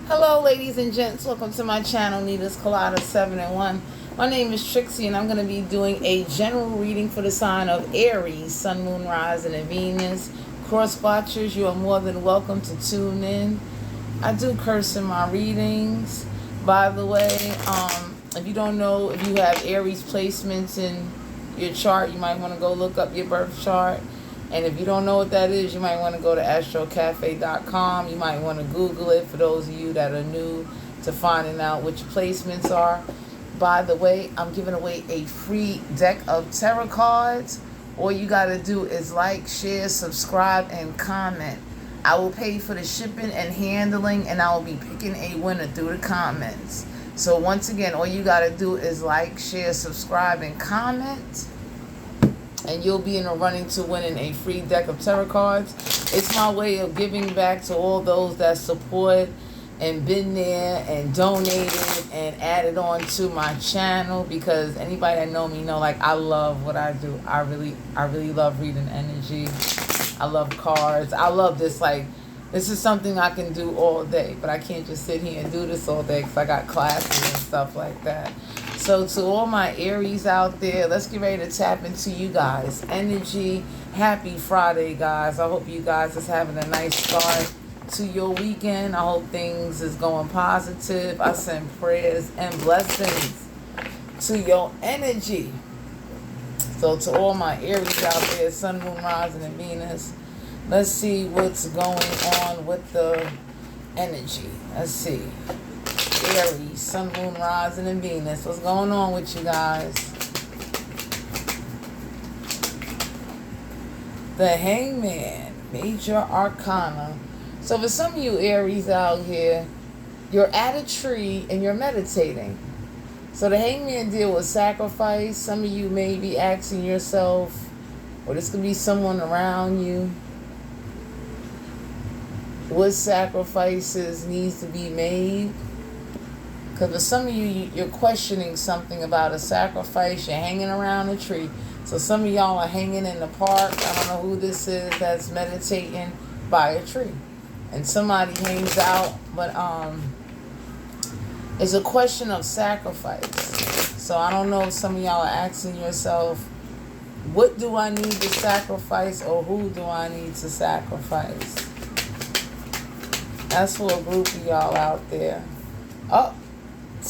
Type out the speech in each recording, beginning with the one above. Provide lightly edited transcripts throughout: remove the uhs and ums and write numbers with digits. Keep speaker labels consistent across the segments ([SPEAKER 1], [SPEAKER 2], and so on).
[SPEAKER 1] Hello, ladies and gents. Welcome to my channel, Nita's Colada 7 in 1. My name is Trixie, and I'm going to be doing a general reading for the sign of Aries, Sun, Moon, Rising, and Venus. Cross watchers, you are more than welcome to tune in. I do curse in my readings. By the way, if you don't know, if you have Aries placements in your chart, you might want to go look up your birth chart. And if you don't know what that is, you might want to go to astrocafe.com. You might want to Google it for those of you that are new to finding out what your placements are. By the way, I'm giving away a free deck of tarot cards. All you got to do is like, share, subscribe, and comment. I will pay for the shipping and handling, and I will be picking a winner through the comments. So once again, all you got to do is like, share, subscribe, and comment. And you'll be in a running to winning a free deck of tarot cards. It's my way of giving back to all those that support and been there and donated and added on to my channel, because anybody that know me know, like, I love what I do. I really love reading energy. I love cards. I love this. Like, this is something I can do all day, but I can't just sit here and do this all day because I got classes and stuff like that. So to all my Aries out there, let's get ready to tap into you guys' energy. Happy Friday, guys. I hope you guys is having a nice start to your weekend. I hope things is going positive. I send prayers and blessings to your energy. So to all my Aries out there, Sun, Moon, Rising, and Venus, let's see what's going on with the energy. Let's see. Aries, Sun, Moon, Rising, and Venus. What's going on with you guys? The Hangman, Major Arcana. So for some of you Aries out here, you're at a tree and you're meditating. So the Hangman deal with sacrifice. Some of you may be asking yourself, or this could be someone around you, what sacrifices needs to be made? Because for some of you, you're questioning something about a sacrifice. You're hanging around a tree. So some of y'all are hanging in the park. I don't know who this is that's meditating by a tree. And somebody hangs out. But it's a question of sacrifice. So I don't know if some of y'all are asking yourself, what do I need to sacrifice, or who do I need to sacrifice? That's for a group of y'all out there. Oh,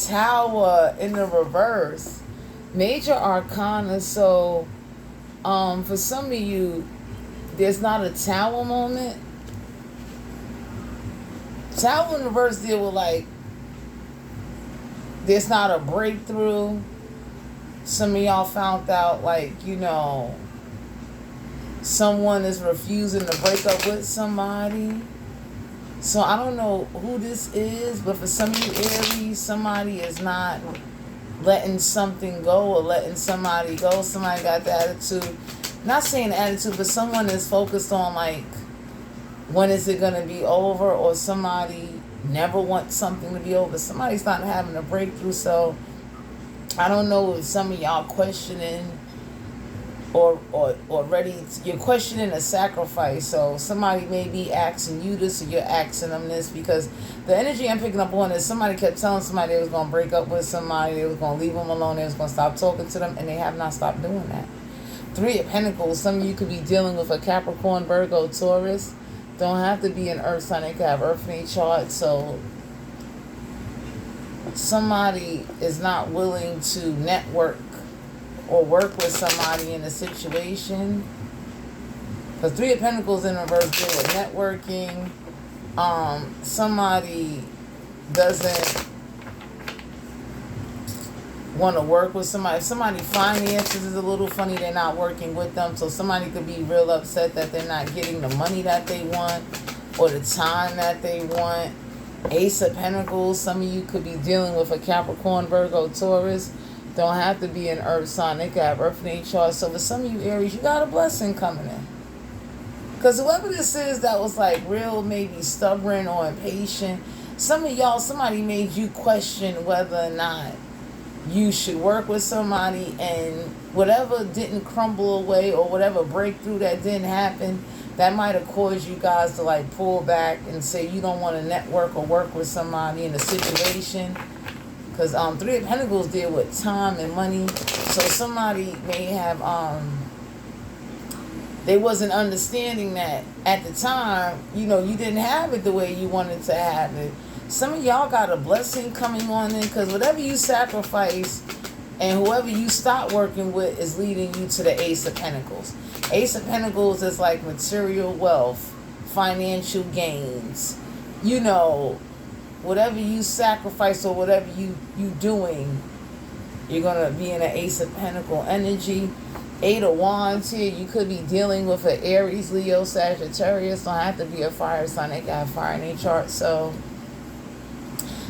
[SPEAKER 1] Tower in the reverse. Major Arcana. So for some of you, there's not a Tower moment. Tower in reverse deal with, like, there's not a breakthrough. Some of y'all found out, like, you know, someone is refusing to break up with somebody. So I don't know who this is, but for some of you Aries, somebody is not letting something go or letting somebody go. Somebody got the attitude, not saying attitude, but someone is focused on, like, when is it going to be over, or somebody never wants something to be over. Somebody's not having a breakthrough. So I don't know if some of y'all questioning or ready, you're questioning a sacrifice. So somebody may be asking you this, or you're asking them this, because the energy I'm picking up on is somebody kept telling somebody they was going to break up with somebody, they was going to leave them alone, they was going to stop talking to them, and they have not stopped doing that. Three of Pentacles. Some of you could be dealing with a Capricorn, Virgo, Taurus. Don't have to be an earth sign. They could have earth in their chart. So somebody is not willing to network or work with somebody in a situation. Because Three of Pentacles in reverse deal with networking. Somebody doesn't want to work with somebody. If somebody finances is a little funny, they're not working with them. So somebody could be real upset that they're not getting the money that they want or the time that they want. Ace of Pentacles. Some of you could be dealing with a Capricorn, Virgo, Taurus. Don't have to be an earth sign. They could have earth in their chart. So for some of you Aries, you got a blessing coming in. Because whoever this is that was, like, real maybe stubborn or impatient, some of y'all, somebody made you question whether or not you should work with somebody, and whatever didn't crumble away, or whatever breakthrough that didn't happen, that might have caused you guys to like pull back and say you don't want to network or work with somebody in a situation. Because Three of Pentacles deal with time and money. So somebody may have they wasn't understanding that at the time, you know, you didn't have it the way you wanted to have it. Some of y'all got a blessing coming on in, because whatever you sacrifice and whoever you stop working with is leading you to the Ace of Pentacles. Ace of Pentacles is like material wealth, financial gains. You know, whatever you sacrifice or whatever you doing, you're going to be in an Ace of Pentacle energy. Eight of Wands here. You could be dealing with an Aries, Leo, Sagittarius. Don't have to be a fire sign. They got fire in their chart. So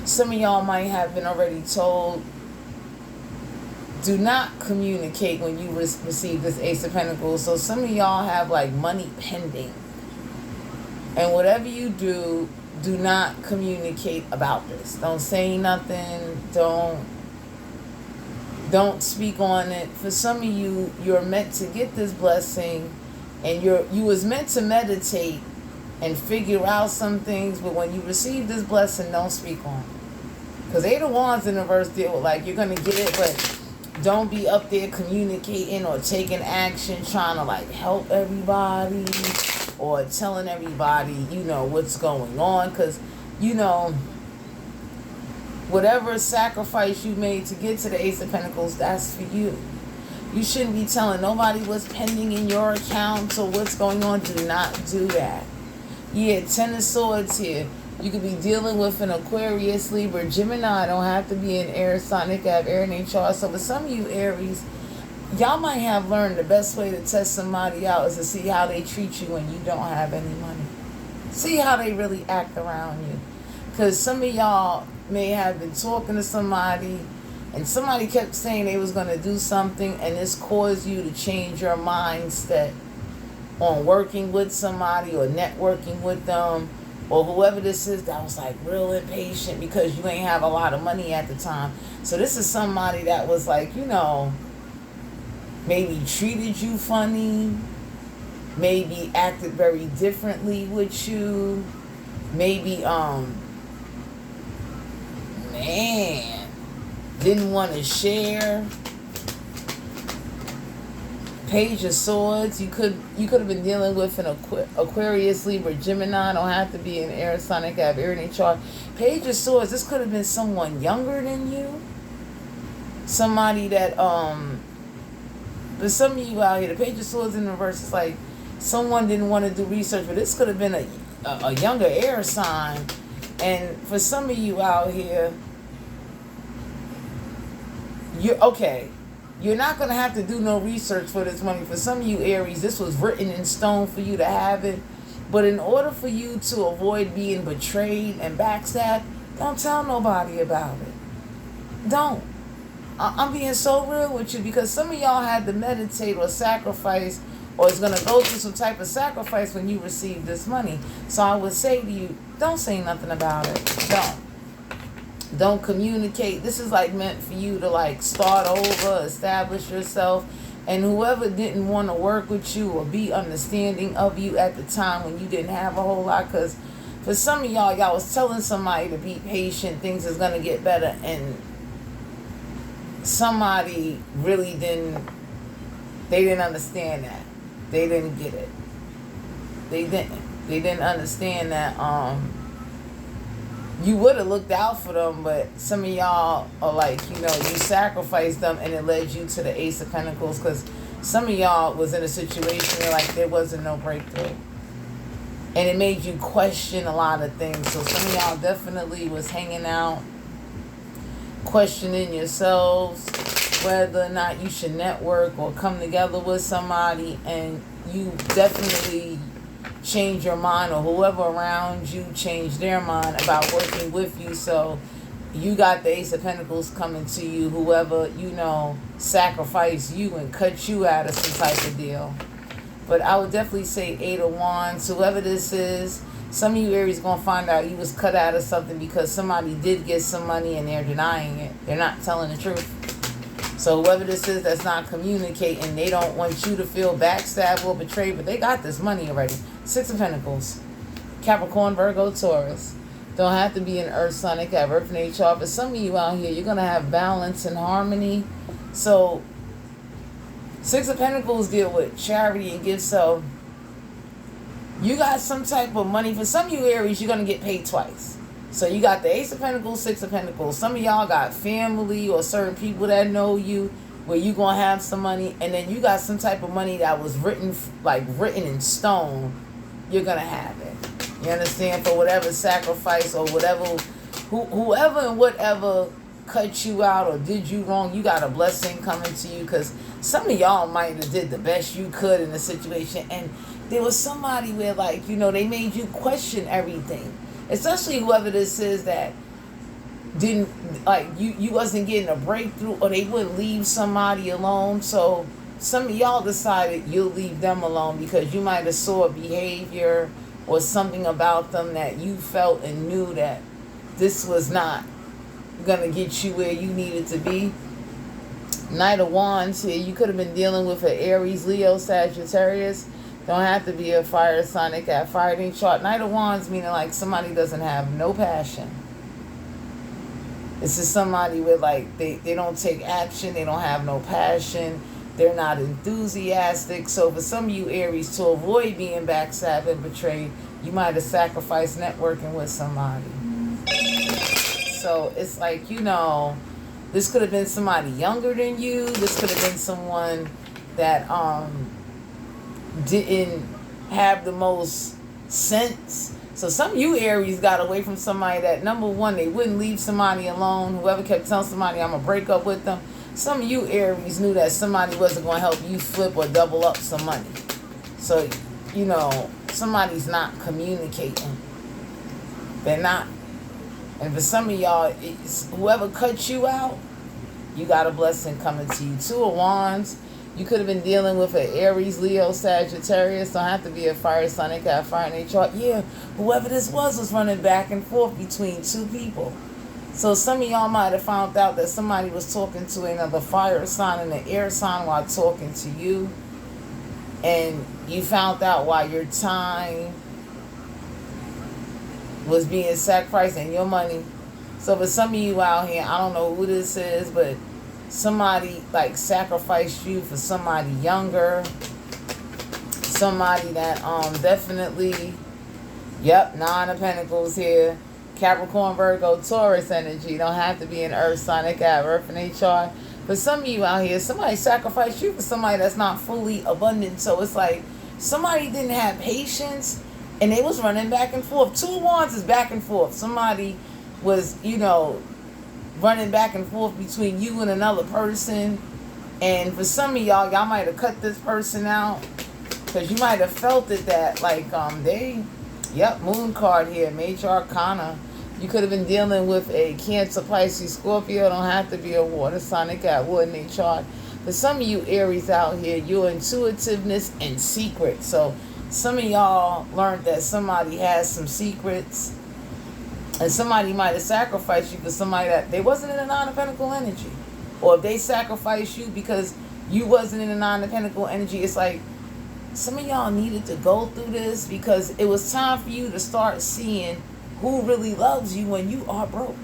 [SPEAKER 1] some of y'all might have been already told, do not communicate when you receive this Ace of Pentacles. So some of y'all have like money pending. And whatever you do, do not communicate about this. Don't say nothing. Don't speak on it. For some of you, you're meant to get this blessing, and you was meant to meditate and figure out some things, but when you receive this blessing, don't speak on it. Because Eight of Wands in the reverse deal with like, you're going to get it, but don't be up there communicating or taking action, trying to like help everybody or telling everybody, you know, what's going on. Because, you know, whatever sacrifice you made to get to the Ace of Pentacles, that's for you. You shouldn't be telling nobody what's pending in your account or what's going on. Do not do that. Yeah, Ten of Swords here. You could be dealing with an Aquarius, Libra, Gemini. Don't have to be an air sign. They could have air in their chart. So for some of you Aries, y'all might have learned the best way to test somebody out is to see how they treat you when you don't have any money. See how they really act around you. Because some of y'all may have been talking to somebody and somebody kept saying they was going to do something, and this caused you to change your mindset on working with somebody or networking with them, or whoever this is that was like real impatient because you ain't have a lot of money at the time. So this is somebody that was like, you know, maybe treated you funny, maybe acted very differently with you, maybe didn't want to share. Page of Swords. You could have been dealing with an Aquarius, Libra, Gemini. Don't have to be an air sign. They could have air in their chart. Page of Swords. This could have been someone younger than you. Somebody that but some of you out here, the Page of Swords in reverse is like someone didn't want to do research, but this could have been a younger air sign. And for some of you out here, you're not going to have to do no research for this money. For some of you Aries, this was written in stone for you to have it. But in order for you to avoid being betrayed and backstabbed, don't tell nobody about it. Don't. I'm being so real with you, because some of y'all had to meditate or sacrifice, or is going to go through some type of sacrifice when you receive this money. So I would say to you, don't say nothing about it. Don't communicate. This is like meant for you to like start over, establish yourself. And whoever didn't want to work with you or be understanding of you at the time when you didn't have a whole lot, because for some of y'all was telling somebody to be patient, things is going to get better, and somebody really didn't understand that. They didn't get it. They didn't understand that you would have looked out for them, but some of y'all are like, you know, you sacrificed them and it led you to the Ace of Pentacles, because some of y'all was in a situation where like there wasn't no breakthrough. And it made you question a lot of things. So some of y'all definitely was hanging out, questioning yourselves, whether or not you should network or come together with somebody, and you definitely change your mind, or whoever around you changed their mind about working with you. So you got the Ace of Pentacles coming to you, whoever, you know, sacrificed you and cut you out of some type of deal. But I would definitely say Eight of Wands, whoever this is, some of you Aries going to find out you was cut out of something because somebody did get some money and they're denying it. They're not telling the truth. So whoever this is that's not communicating, they don't want you to feel backstabbed or betrayed, but they got this money already. Six of Pentacles. Capricorn, Virgo, Taurus. Don't have to be an earth sign. They have earth nature. For some of you out here, you're going to have balance and harmony. So, Six of Pentacles deal with charity and gifts. So, you got some type of money. For some of you Aries, you're going to get paid twice. So, you got the Ace of Pentacles, Six of Pentacles. Some of y'all got family or certain people that know you where you're going to have some money. And then you got some type of money that was written in stone. You're going to have it. You understand? For whatever sacrifice or whatever, whoever and whatever cut you out or did you wrong, you got a blessing coming to you. Because some of y'all might have did the best you could in the situation. And there was somebody where, like, you know, they made you question everything. Especially whoever this is that didn't, like, you wasn't getting a breakthrough, or they wouldn't leave somebody alone. So some of y'all decided you'll leave them alone because you might have saw a behavior or something about them that you felt and knew that this was not going to get you where you needed to be. Knight of Wands here. You could have been dealing with an Aries, Leo, Sagittarius. Don't have to be a fire sign. They got fire in chart. Knight of Wands meaning like somebody doesn't have no passion. This is somebody with, like, they don't take action. They don't have no passion. They're not enthusiastic. So for some of you Aries, to avoid being backstabbed and betrayed, you might have sacrificed networking with somebody. So it's like, you know, this could have been somebody younger than you. This could have been someone that didn't have the most sense. So some of you Aries got away from somebody that, number one, they wouldn't leave somebody alone. Whoever kept telling somebody, I'm going to break up with them. Some of you Aries knew that somebody wasn't going to help you flip or double up some money. So, you know, somebody's not communicating. They're not. And for some of y'all, it's whoever cut you out, you got a blessing coming to you. Two of Wands. You could have been dealing with an Aries, Leo, Sagittarius. Don't have to be a fire sign. They got fire in their chart. Yeah, whoever this was running back and forth between two people. So some of y'all might have found out that somebody was talking to another fire sign and an air sign while talking to you. And you found out why your time was being sacrificed and your money. So for some of you out here, I don't know who this is, but somebody, like, sacrificed you for somebody younger. Somebody that definitely, yep, Nine of Pentacles here. Capricorn, Virgo, Taurus energy. Don't have to be an earth sign. They got earth in their chart. But some of you out here, somebody sacrificed you for somebody that's not fully abundant. So it's like somebody didn't have patience and they was running back and forth. Two of Wands is back and forth. Somebody was, you know, running back and forth between you and another person. And for some of y'all might have cut this person out because you might have felt it that, like, yep, Moon card here, Major Arcana. You could have been dealing with a Cancer, Pisces, Scorpio. Don't have to be a water sign. They got wood in their chart. For some of you Aries out here, your intuitiveness and secrets. So some of y'all learned that somebody has some secrets. And somebody might have sacrificed you for somebody that they wasn't in a Nine of Pentacle energy. Or if they sacrificed you because you wasn't in a Nine of Pentacle energy, it's like some of y'all needed to go through this because it was time for you to start seeing who really loves you when you are broke.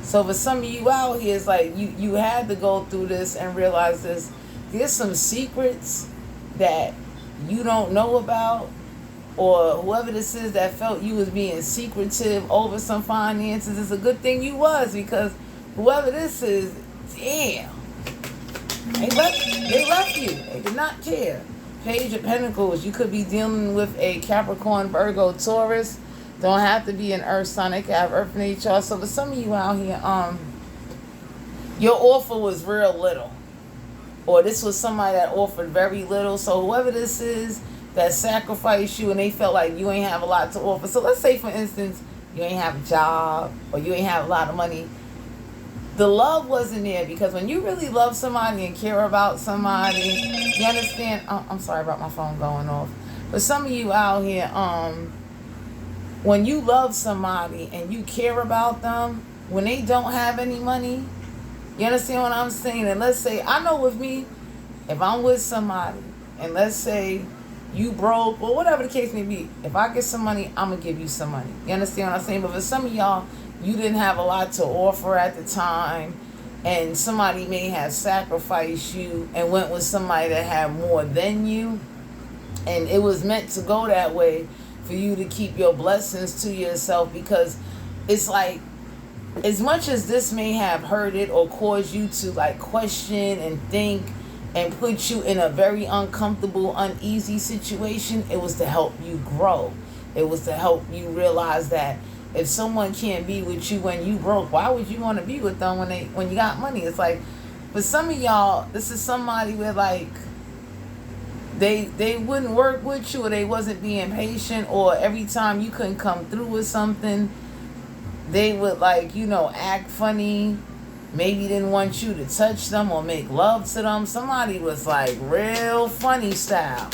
[SPEAKER 1] So for some of you out here, it's like you had to go through this and realize this. There's some secrets that you don't know about, or whoever this is that felt you was being secretive over some finances. It's a good thing you was, because whoever this is, damn, they left you. They did not care. Page of Pentacles. You could be dealing with a Capricorn, Virgo, Taurus. Don't have to be an earth sign. They can have earth in each other. So for some of you out here, your offer was real little. Or this was somebody that offered very little. So whoever this is that sacrificed you and they felt like you ain't have a lot to offer. So let's say, for instance, you ain't have a job or you ain't have a lot of money. The love wasn't there, because when you really love somebody and care about somebody, you understand. I'm sorry about my phone going off. But some of you out here, when you love somebody and you care about them, when they don't have any money, you understand what I'm saying? And let's say, I know with me, if I'm with somebody, and let's say you broke, or whatever the case may be. If I get some money, I'm going to give you some money. You understand what I'm saying? But for some of y'all, you didn't have a lot to offer at the time, and somebody may have sacrificed you and went with somebody that had more than you, and it was meant to go that way for you to keep your blessings to yourself, because it's like, as much as this may have hurt it or caused you to like question and think and put you in a very uncomfortable, uneasy situation, it was to help you grow. It was to help you realize that if someone can't be with you when you broke, why would you want to be with them when you got money? It's like, for some of y'all, this is somebody where like they wouldn't work with you, or they wasn't being patient, or every time you couldn't come through with something, they would like, act funny. Maybe didn't want you to touch them or make love to them. Somebody was like real funny style.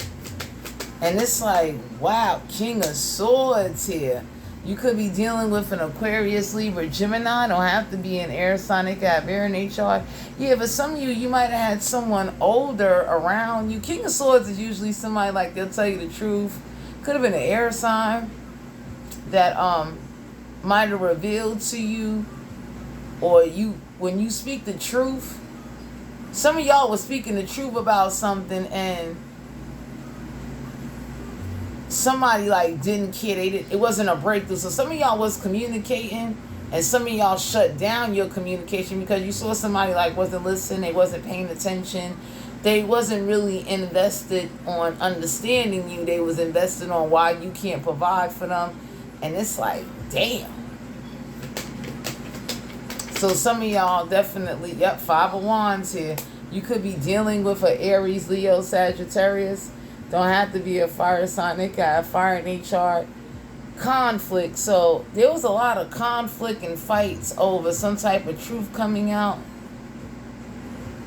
[SPEAKER 1] And it's like, wow, King of Swords here. You could be dealing with an Aquarius, Libra, Gemini. Don't have to be an air sign. Got air in their chart. Yeah, but some of you might have had someone older around you. King of Swords is usually somebody like, they'll tell you the truth. Could have been an air sign that might have revealed to you, or when you speak the truth. Some of y'all was speaking the truth about something, and somebody like didn't care. It wasn't a breakthrough. So some of y'all was communicating, and some of y'all shut down your communication because you saw somebody like wasn't listening, they wasn't paying attention, they wasn't really invested on understanding you. They was invested on why you can't provide for them. And it's like, damn. So some of y'all definitely, Five of Wands here. You could be dealing with an Aries, Leo, Sagittarius. Don't have to be a fire sign. They got fire in their chart. Conflict. So there was a lot of conflict and fights over some type of truth coming out.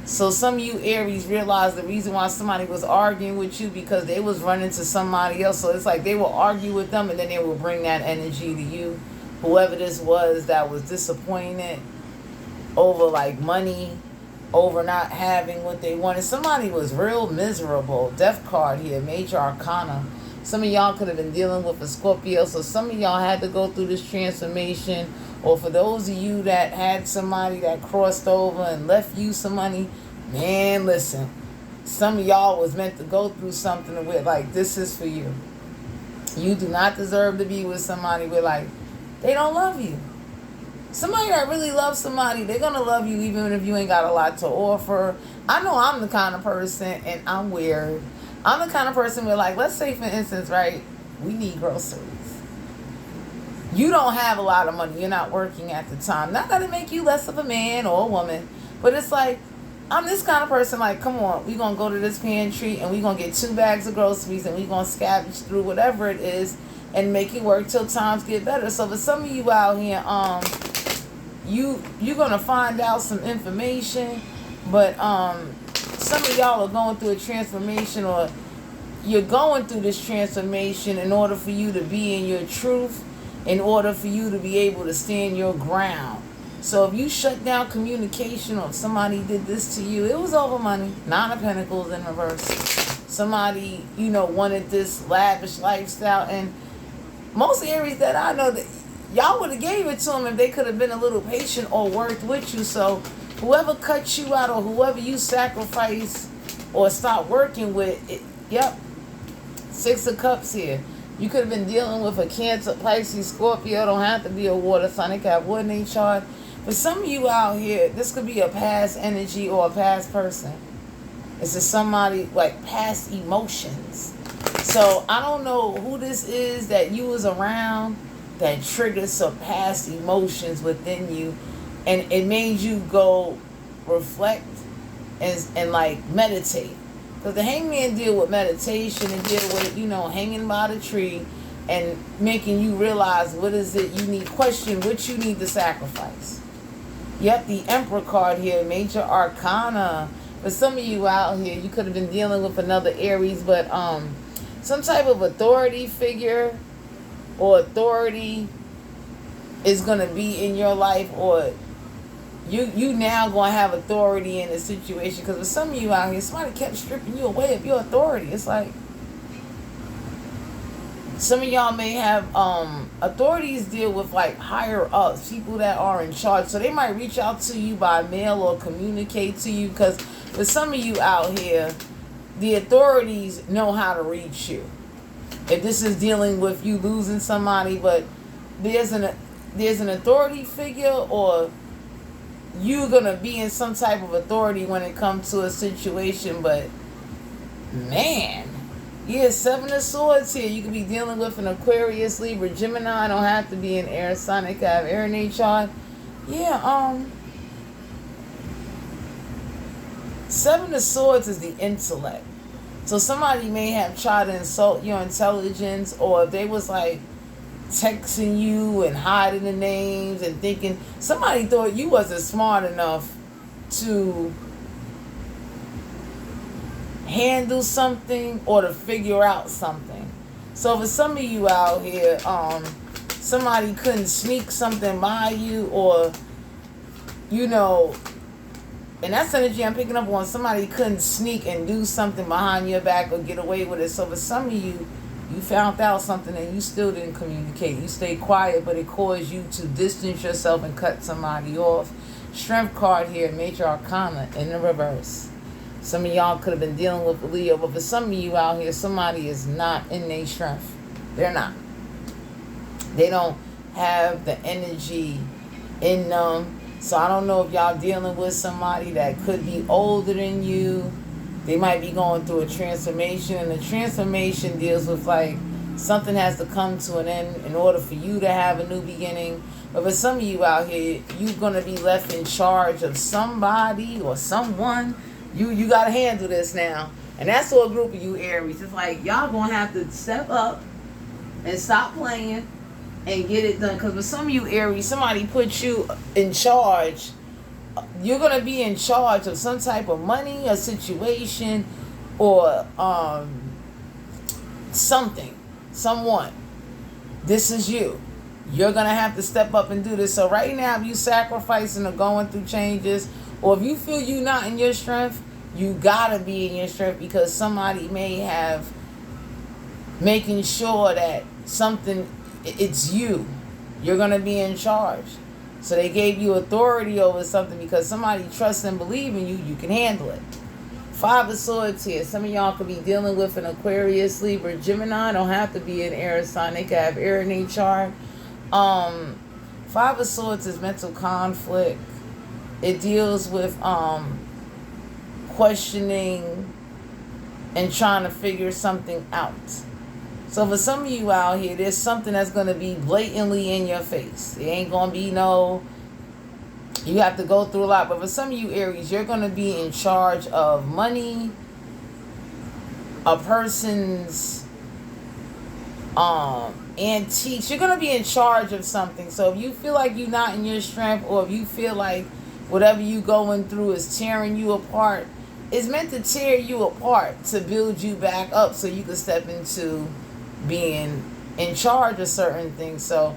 [SPEAKER 1] So some of you Aries realized the reason why somebody was arguing with you because they was running to somebody else. So it's like they will argue with them, and then they will bring that energy to you. Whoever this was that was disappointed over like money, over not having what they wanted. Somebody was real miserable. Death card here, Major Arcana. Some of y'all could have been dealing with a Scorpio. So some of y'all had to go through this transformation. Or for those of you that had somebody that crossed over and left you some money, man, listen. Some of y'all was meant to go through something where like, this is for you. You do not deserve to be with somebody where like, they don't love you. Somebody that really loves somebody, they're going to love you even if you ain't got a lot to offer. I know I'm the kind of person, and I'm weird. I'm the kind of person where, like, let's say, for instance, right, we need groceries. You don't have a lot of money. You're not working at the time. Not that it make you less of a man or a woman, but it's like, I'm this kind of person, like, come on, we going to go to this pantry, and we going to get 2 bags of groceries, and we going to scavenge through whatever it is and make it work till times get better. So for some of you out here, you're gonna find out some information, but some of y'all are going through a transformation, or you're going through this transformation in order for you to be in your truth, in order for you to be able to stand your ground. So if you shut down communication, or if somebody did this to you, it was over money. 9 of Pentacles in reverse. Somebody, wanted this lavish lifestyle, and most Aries that I know, that y'all would have gave it to them if they could have been a little patient or worked with you. So whoever cut you out, or whoever you sacrifice or stop working with, 6 of Cups here. You could have been dealing with a Cancer, Pisces, Scorpio. Don't have to be a water sign. They got wood in their chart. But some of you out here, this could be a past energy or a past person. It's just somebody like past emotions. So I don't know who this is that you was around that triggered some past emotions within you, and it made you go reflect and like meditate. Because the Hangman deal with meditation and deal with, hanging by the tree and making you realize what is it you need, question what you need to sacrifice. Yep, the Emperor card here, Major Arcana. For some of you out here, you could have been dealing with another Aries, but some type of authority figure or authority is going to be in your life, or you now going to have authority in a situation. Because for some of you out here, somebody kept stripping you away of your authority. It's like, Some of y'all may have authorities deal with like higher ups, people that are in charge. So they might reach out to you by mail or communicate to you, because for some of you out here, the authorities know how to reach you. If this is dealing with you losing somebody, but there's an authority figure, or you're gonna be in some type of authority when it comes to a situation. But man, yeah, 7 of Swords here. You could be dealing with an Aquarius, Libra, Gemini. Don't have to be an air sign. It could have air in their chart. Yeah, 7 of Swords is the intellect. So somebody may have tried to insult your intelligence, or if they was like texting you and hiding the names and thinking, somebody thought you wasn't smart enough to handle something or to figure out something. So for some of you out here, somebody couldn't sneak something by you, or and that's energy I'm picking up on. Somebody couldn't sneak and do something behind your back or get away with it. So for some of you, you found out something and you still didn't communicate. You stayed quiet, but it caused you to distance yourself and cut somebody off. Strength card here, Major Arcana in the reverse. Some of y'all could have been dealing with Leo, but for some of you out here, somebody is not in their strength. They're not. They don't have the energy in them. So I don't know if y'all dealing with somebody that could be older than you. They might be going through a transformation, and the transformation deals with like something has to come to an end in order for you to have a new beginning. But for some of you out here, you're going to be left in charge of somebody or someone. You got to handle this now. And that's for a group of you Aries. It's like y'all going to have to step up and stop playing and get it done. Because for some of you Aries, somebody put you in charge. You're going to be in charge of some type of money, a situation, or something, someone. This is you. You're going to have to step up and do this. So right now, if you sacrificing or going through changes, or if you feel you're not in your strength, you got to be in your strength, because somebody may have making sure that something, it's you. You're going to be in charge. So they gave you authority over something because somebody trusts and believes in you. You can handle it. 5 of Swords here. Some of y'all could be dealing with an Aquarius, Libra, Gemini. Don't have to be an air sign. They could have air in their chart. 5 of Swords is mental conflict. It deals with questioning and trying to figure something out. So for some of you out here, there's something that's going to be blatantly in your face. It ain't going to be you have to go through a lot. But for some of you Aries, you're going to be in charge of money, a person's antiques. You're going to be in charge of something. So if you feel like you're not in your strength, or if you feel like whatever you going through is tearing you apart, it's meant to tear you apart to build you back up so you can step into being in charge of certain things. So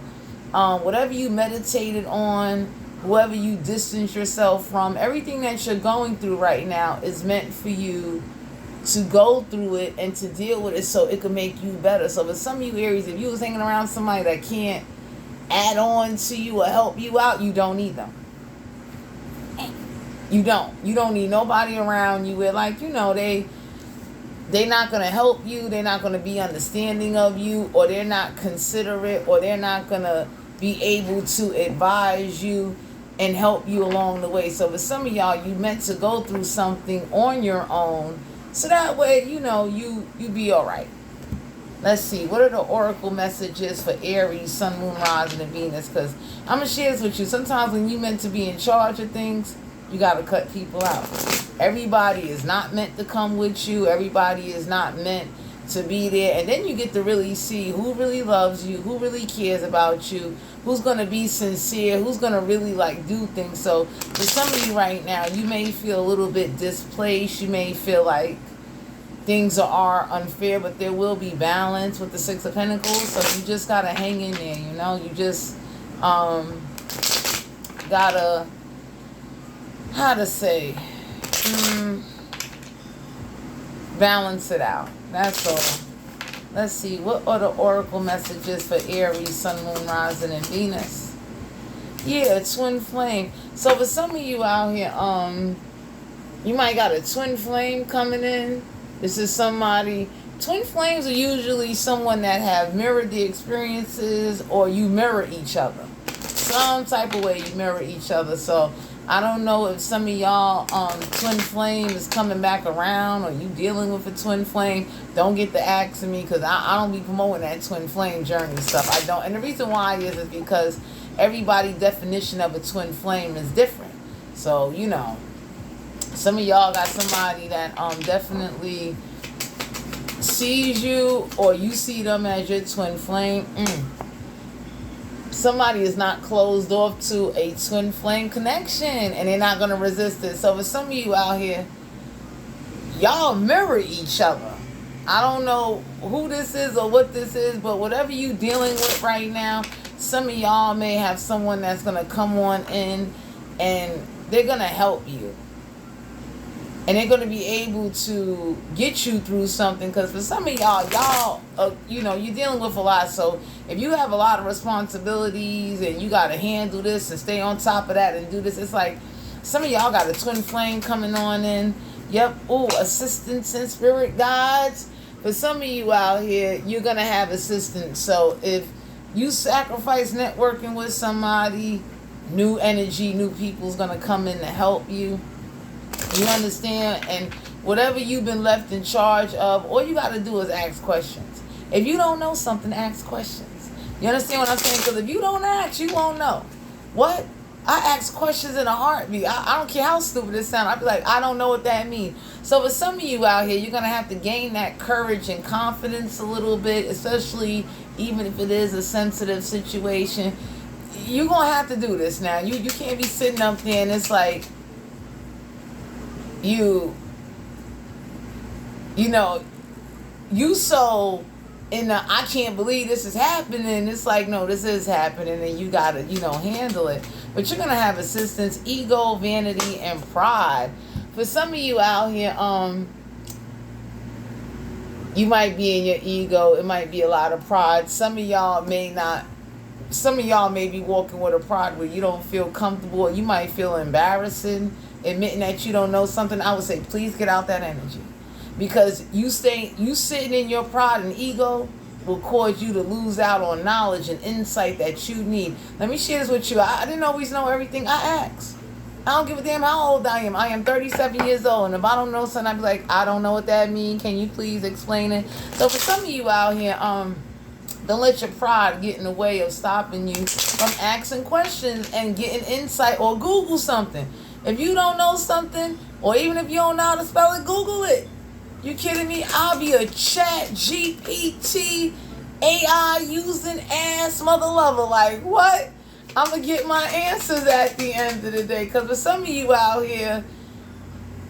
[SPEAKER 1] whatever you meditated on, whoever you distance yourself from, everything that you're going through right now is meant for you to go through it and to deal with it so it can make you better. So for some of you Aries, if you was hanging around somebody that can't add on to you or help you out, you don't need them. You don't need nobody around you where they're not going to help you, they're not going to be understanding of you, or they're not considerate, or they're not going to be able to advise you and help you along the way. So for some of y'all, you meant to go through something on your own, so that way, you be all right. Let's see, what are the oracle messages for Aries, Sun, Moon, Rising, and Venus? Because I'm going to share this with you. Sometimes when you meant to be in charge of things, you got to cut people out. Everybody is not meant to come with you. Everybody is not meant to be there. And then you get to really see who really loves you, who really cares about you, who's going to be sincere, who's going to really do things. So for some of you right now, you may feel a little bit displaced. You may feel like things are unfair, but there will be balance with the 6 of Pentacles. So you just got to hang in there, You just got to, how to say, balance it out. That's all. Let's see, what are the oracle messages for Aries, Sun, Moon, Rising, and Venus? Yeah, twin flame. So for some of you out here, you might got a twin flame coming in. This is somebody. Twin flames are usually someone that have mirrored the experiences, or you mirror each other. Some type of way you mirror each other. So I don't know if some of y'all twin flame is coming back around, or you dealing with a twin flame. Don't get to asking me, because I don't be promoting that twin flame journey stuff. I don't. And the reason why is because everybody's definition of a twin flame is different. So, you know, some of y'all got somebody that definitely sees you, or you see them as your twin flame. Somebody is not closed off to a twin flame connection, and they're not going to resist it. So for some of you out here, y'all mirror each other. I don't know who this is or what this is, but whatever you dealing with right now, some of y'all may have someone that's going to come on in, and they're going to help you. And they're going to be able to get you through something. Because for some of y'all, you know, you're dealing with a lot. So if you have a lot of responsibilities and you got to handle this and stay on top of that and do this, it's like some of y'all got a twin flame coming on in. Yep. Oh, assistants and spirit guides. For some of you out here, you're going to have assistants. So if you sacrifice networking with somebody, new energy, new people's going to come in to help you. You understand? And whatever you've been left in charge of, all you got to do is ask questions. If you don't know something, ask questions. You understand what I'm saying? Because if you don't ask, you won't know. What? I ask questions in a heartbeat. I don't care how stupid it sounds. I'd be like, I don't know what that means. So for some of you out here, you're going to have to gain that courage and confidence a little bit, especially even if it is a sensitive situation. You're going to have to do this now. You can't be sitting up there and it's like, you know, you so in the I can't believe this is happening. It's like, no, this is happening, and you gotta, you know, handle it. But you're gonna have assistance, ego, vanity, and pride. For some of you out here, you might be in your ego. It might be a lot of pride. Some of y'all may not. Some of y'all may be walking with a pride where you don't feel comfortable, or you might feel embarrassing admitting that you don't know something. I would say, please get out that energy, because you sitting in your pride and ego will cause you to lose out on knowledge and insight that you need. Let me share this with you. I didn't always know everything. I asked. I don't give a damn how old I am. I am 37 years old, and if I don't know something, I'd be like, I don't know what that means. Can you please explain it? So for some of you out here, don't let your pride get in the way of stopping you from asking questions and getting insight, or Google something. If you don't know something, or even if you don't know how to spell it, Google it. You kidding me? I'll be a chat GPT AI using ass mother lover. Like, what? I'm going to get my answers at the end of the day. Because for some of you out here,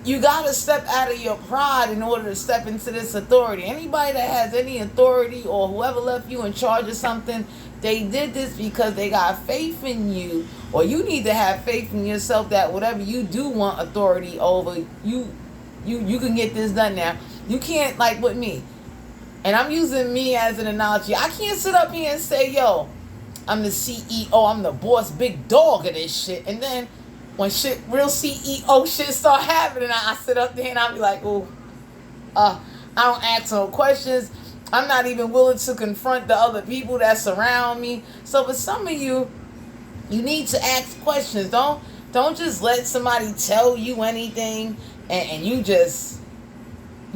[SPEAKER 1] you got to step out of your pride in order to step into this authority. Anybody that has any authority, or whoever left you in charge of something, they did this because they got faith in you, or you need to have faith in yourself that whatever you do want authority over, you can get this done now. You can't, like with me, and I'm using me as an analogy. I can't sit up here and say, yo, I'm the CEO, I'm the boss, big dog of this shit, and then when shit, real CEO shit start happening, I sit up there and I'll be like, oh, I don't ask no questions. I'm not even willing to confront the other people that surround me. So for some of you, you need to ask questions. Don't just let somebody tell you anything, and you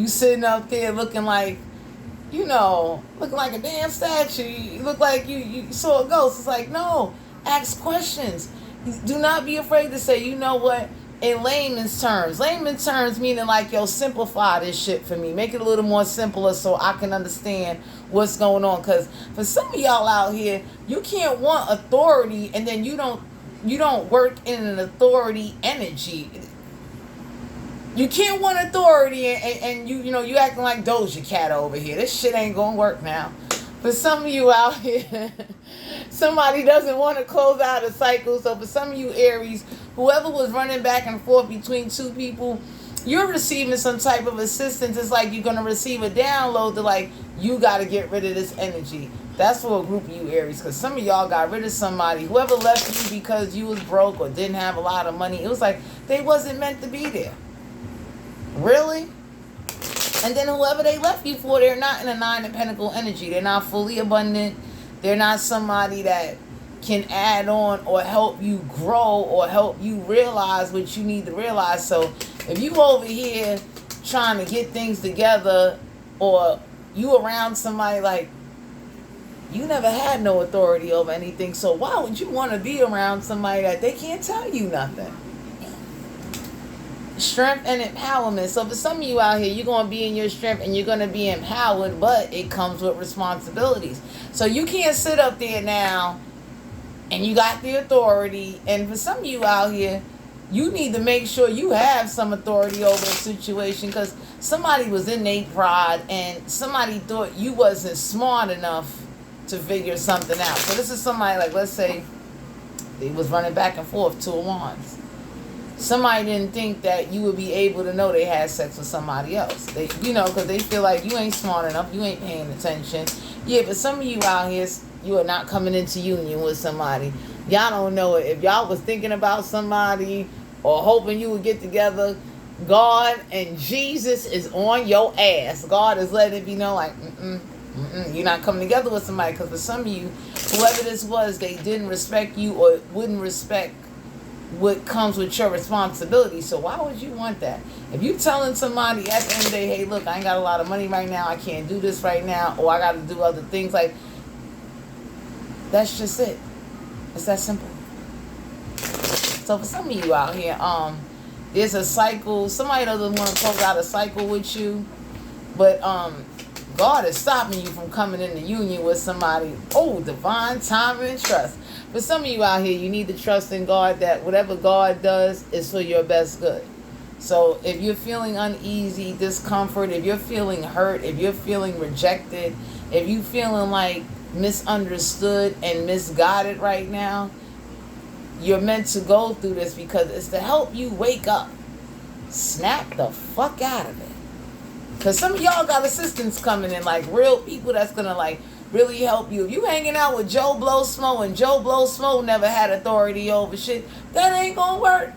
[SPEAKER 1] sitting up there looking like, you know, looking like a damn statue. You look like you saw a ghost. It's like, no, ask questions. Do not be afraid to say, you know what, in layman's terms meaning like, yo, simplify this shit for me. Make it a little more simpler so I can understand what's going on. Because for some of y'all out here, you can't want authority and then you don't work in an authority energy. You can't want authority and you acting like Doja Cat over here. This shit ain't gonna work now. For some of you out here, somebody doesn't want to close out a cycle. So for some of you Aries, whoever was running back and forth between two people, you're receiving some type of assistance. It's like you're going to receive a download to like, you got to get rid of this energy. That's for a group of you Aries, because some of y'all got rid of somebody. Whoever left you because you was broke or didn't have a lot of money, it was like they wasn't meant to be there. Really? And then whoever they left you for, they're not in a Nine of Pentacle energy. They're not fully abundant. They're not somebody that can add on or help you grow or help you realize what you need to realize. So if you over here trying to get things together, or you around somebody like, you never had no authority over anything, so why would you want to be around somebody that they can't tell you nothing? Strength and empowerment. So for some of you out here, you're going to be in your strength and you're going to be empowered, but it comes with responsibilities. So you can't sit up there now and you got the authority. And for some of you out here, you need to make sure you have some authority over a situation, because somebody was in their pride and somebody thought you wasn't smart enough to figure something out. So this is somebody like, let's say they was running back and forth, Two of Wands. Somebody didn't think that you would be able to know they had sex with somebody else. They, because they feel like you ain't smart enough, you ain't paying attention. Yeah, but some of you out here, you are not coming into union with somebody. Y'all don't know it. If y'all was thinking about somebody or hoping you would get together, God and Jesus is on your ass. God is letting it be known, like, you're not coming together with somebody, because for some of you, whoever this was, they didn't respect you or wouldn't respect what comes with your responsibility. So why would you want that? If you telling somebody at the end of the day, hey, look, I ain't got a lot of money right now, I can't do this right now, or I got to do other things, like, that's just it. It's that simple. So for some of you out here, there's a cycle. Somebody doesn't want to close out a cycle with you, but God is stopping you from coming into union with somebody. Oh, divine timing and trust. For some of you out here, you need to trust in God that whatever God does is for your best good. So if you're feeling uneasy, discomfort, if you're feeling hurt, if you're feeling rejected, if you're feeling like misunderstood and misguided right now, you're meant to go through this, because it's to help you wake up. Snap the fuck out of it. Because some of y'all got assistants coming in, like real people that's going to like really help you. If you hanging out with Joe Blow Smo and Joe Blow Smo never had authority over shit, that ain't going to work.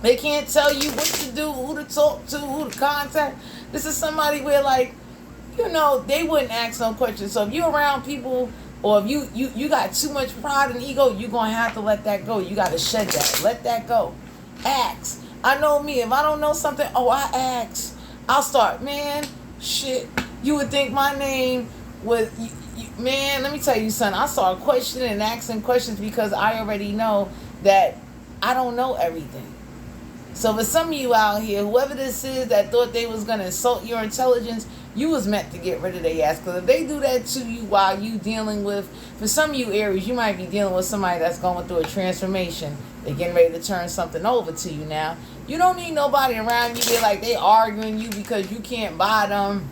[SPEAKER 1] They can't tell you what to do, who to talk to, who to contact. This is somebody where, like, they wouldn't ask no questions. So if you're around people, or if you got too much pride and ego, you're going to have to let that go. You got to shed that. Let that go. Ask. I know me. If I don't know something, I ask. I'll start, man, shit. You would think my name was, man, let me tell you something. I start questioning and asking questions because I already know that I don't know everything. So for some of you out here, whoever this is that thought they was going to insult your intelligence, you was meant to get rid of their ass. Because if they do that to you while you dealing with, for some of you Aries, you might be dealing with somebody that's going through a transformation. They're getting ready to turn something over to you now. You don't need nobody around you. They're like, they arguing you because you can't buy them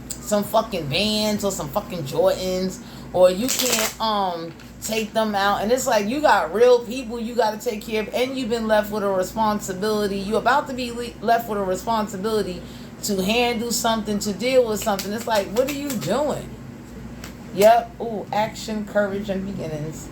[SPEAKER 1] some fucking Vans or some fucking Jordans, or you can't take them out. And it's like, you got real people you got to take care of, and you've been left with a responsibility. You're about to be left with a responsibility to handle something, to deal with something. It's like, what are you doing? Yep. Ooh, action, courage, and beginnings.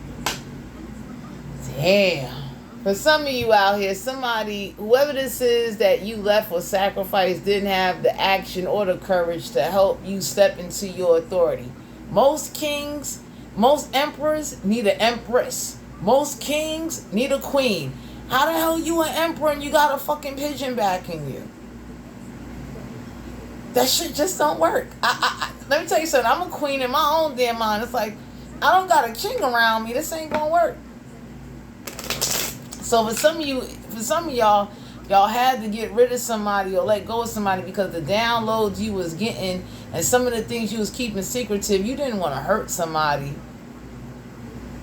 [SPEAKER 1] Damn. For some of you out here, somebody, whoever this is that you left or sacrificed, didn't have the action or the courage to help you step into your authority. Most kings, most emperors need an empress. Most kings need a queen. How the hell you an emperor and you got a fucking pigeon backing you? That shit just don't work. Let me tell you something. I'm a queen in my own damn mind. It's like, I don't got a king around me. This ain't gonna work. So for some of y'all had to get rid of somebody or let go of somebody because the downloads you was getting and some of the things you was keeping secretive, you didn't want to hurt somebody.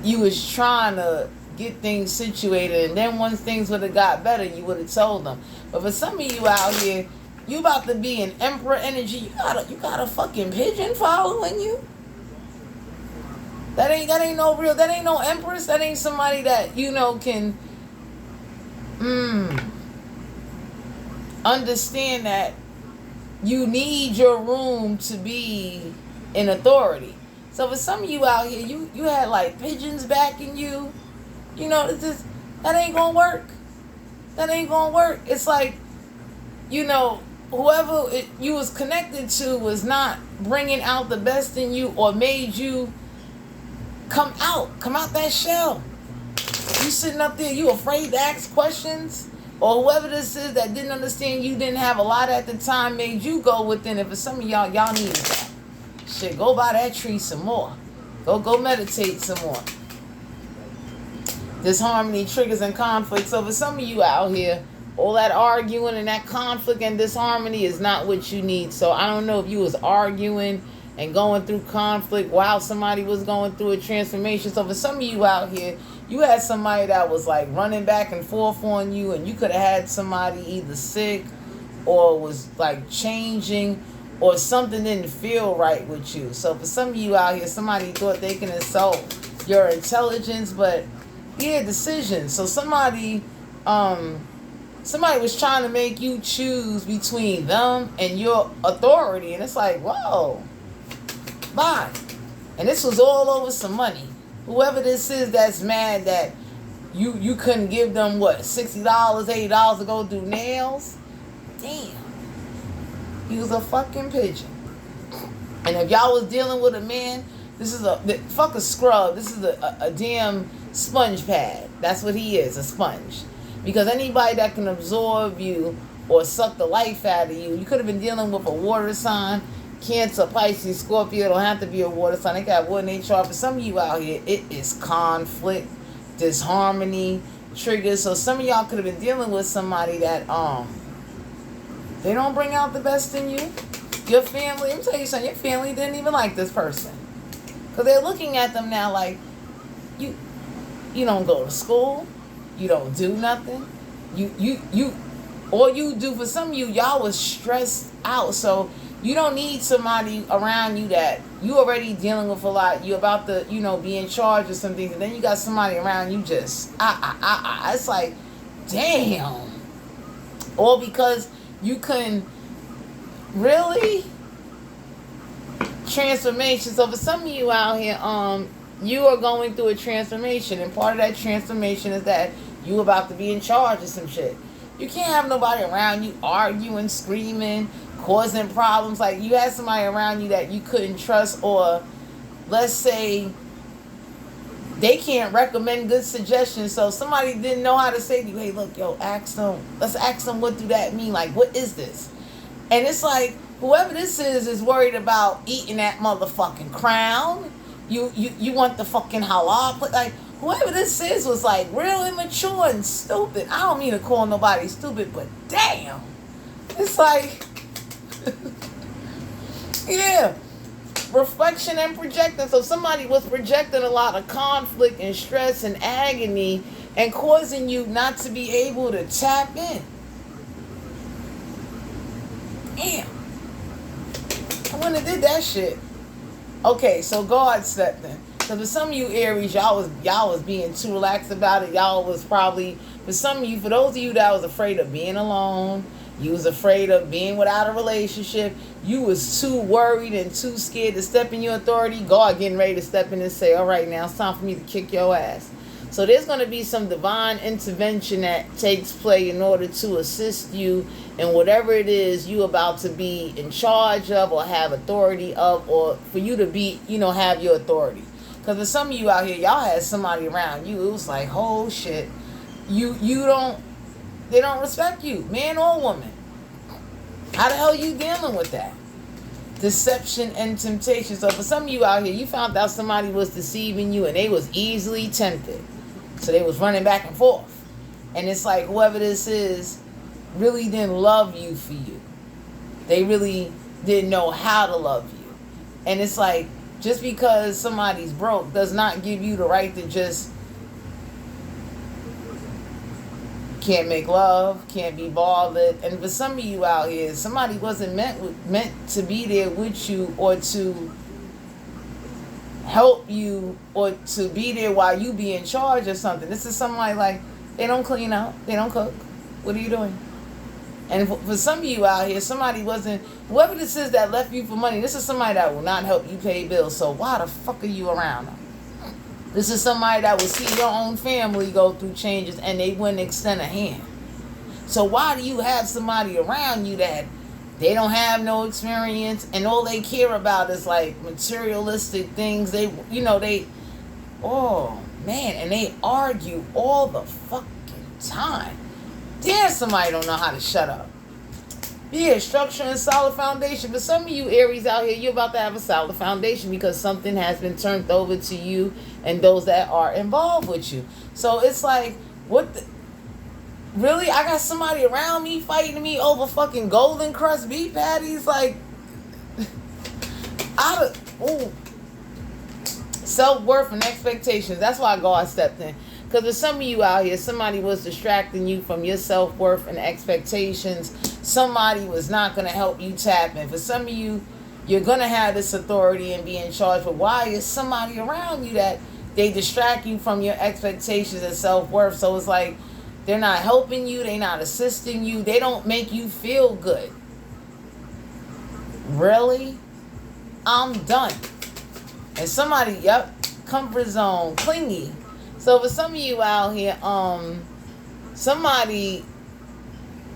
[SPEAKER 1] You was trying to get things situated, and then once things would have got better, you would have told them. But for some of you out here, you about to be an emperor energy. You got a fucking pigeon following you. That ain't no empress. That ain't somebody that can. understand that you need your room to be in authority. So for some of you out here, you had like pigeons backing you. You know, that ain't gonna work. That ain't gonna work. It's like, whoever you was connected to was not bringing out the best in you or made you come out that shell. You sitting up there, you afraid to ask questions, or whoever this is that didn't understand you didn't have a lot at the time made you go within it. For some of y'all needed that. Shit, go by that tree some more. Go meditate some more. Disharmony, triggers, and conflict. So for some of you out here, all that arguing and that conflict and disharmony is not what you need. So I don't know if you was arguing and going through conflict while somebody was going through a transformation. So for some of you out here, you had somebody that was like running back and forth on you, and you could have had somebody either sick or was like changing, or something didn't feel right with you. So for some of you out here, somebody thought they can insult your intelligence, but yeah, decisions. So somebody was trying to make you choose between them and your authority, and it's like, whoa, bye. And this was all over some money. Whoever this is that's mad that you couldn't give them what, $60, $80 to go do nails. Damn, he was a fucking pigeon. And if y'all was dealing with a man, this is fuck a scrub. This is a damn sponge pad. That's what he is, a sponge. Because anybody that can absorb you or suck the life out of you, you could have been dealing with a water sign, Cancer, Pisces, Scorpio. It don't have to be a water sign. They got water in their chart. For some of you out here, it is conflict, disharmony, triggers. So some of y'all could have been dealing with somebody that they don't bring out the best in you. Your family, let me tell you something, your family didn't even like this person. Because they're looking at them now like, you don't go to school, you don't do nothing. You all you do, for some of you, y'all was stressed out. So you don't need somebody around you that you already dealing with a lot. You about to, be in charge of some things, and then you got somebody around you just It's like, damn. All because you couldn't really transformation. So for some of you out here, you are going through a transformation, and part of that transformation is that you about to be in charge of some shit. You can't have nobody around you arguing, screaming, causing problems. Like, you had somebody around you that you couldn't trust, or let's say they can't recommend good suggestions. So somebody didn't know how to say to you, hey, look, let's ask them, what do that mean? Like, what is this? And it's like, whoever this is worried about eating that motherfucking crown. You want the fucking halal, but like, whoever this is was like real immature and stupid. I don't mean to call nobody stupid, but damn. It's like, yeah. Reflection and projecting. So somebody was projecting a lot of conflict and stress and agony and causing you not to be able to tap in. Damn. I wouldn't have did that shit. Okay, so God stepped in. So for some of you Aries, y'all was being too relaxed about it. Y'all was probably, for some of you, for those of you that was afraid of being alone, you was afraid of being without a relationship, you was too worried and too scared to step in your authority, God getting ready to step in and say, all right, now it's time for me to kick your ass. So there's going to be some divine intervention that takes place in order to assist you in whatever it is you about to be in charge of or have authority of, or for you to be, have your authority. Because for some of you out here, y'all had somebody around you, it was like, oh shit, they don't respect you, man or woman. How the hell you dealing with that? Deception and temptation. So for some of you out here, you found out somebody was deceiving you and they was easily tempted. So they was running back and forth. And it's like, whoever this is really didn't love you for you. They really didn't know how to love you. And it's like, just because somebody's broke does not give you the right to just can't make love, can't be bothered. And for some of you out here, somebody wasn't meant to be there with you or to help you or to be there while you be in charge of something. This is somebody like, they don't clean up, they don't cook. What are you doing? And for some of you out here, somebody wasn't, whoever this is that left you for money, this is somebody that will not help you pay bills. So why the fuck are you around them? This is somebody that will see your own family go through changes and they wouldn't extend a hand. So why do you have somebody around you that they don't have no experience and all they care about is like materialistic things? They, oh man, and they argue all the fucking time. Damn, somebody don't know how to shut up. Yeah, structure and solid foundation. For some of you Aries out here, you're about to have a solid foundation because something has been turned over to you and those that are involved with you. So it's like, really? I got somebody around me fighting me over fucking golden crust beef patties? Like, self-worth and expectations. That's why God stepped in. Because for some of you out here, somebody was distracting you from your self-worth and expectations. Somebody was not going to help you tap in. For some of you, you're going to have this authority and be in charge. But why is somebody around you that they distract you from your expectations and self-worth? So it's like they're not helping you. They're not assisting you. They don't make you feel good. Really? I'm done. And somebody, comfort zone, clingy. So for some of you out here, somebody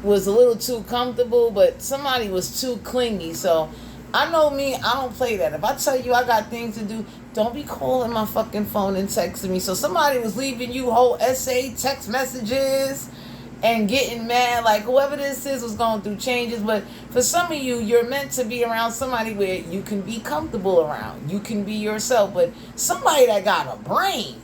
[SPEAKER 1] was a little too comfortable, but somebody was too clingy. So I know me, I don't play that. If I tell you I got things to do, don't be calling my fucking phone and texting me. So somebody was leaving you whole essay, text messages, and getting mad. Like whoever this is was going through changes. But for some of you, you're meant to be around somebody where you can be comfortable around. You can be yourself. But somebody that got a brain.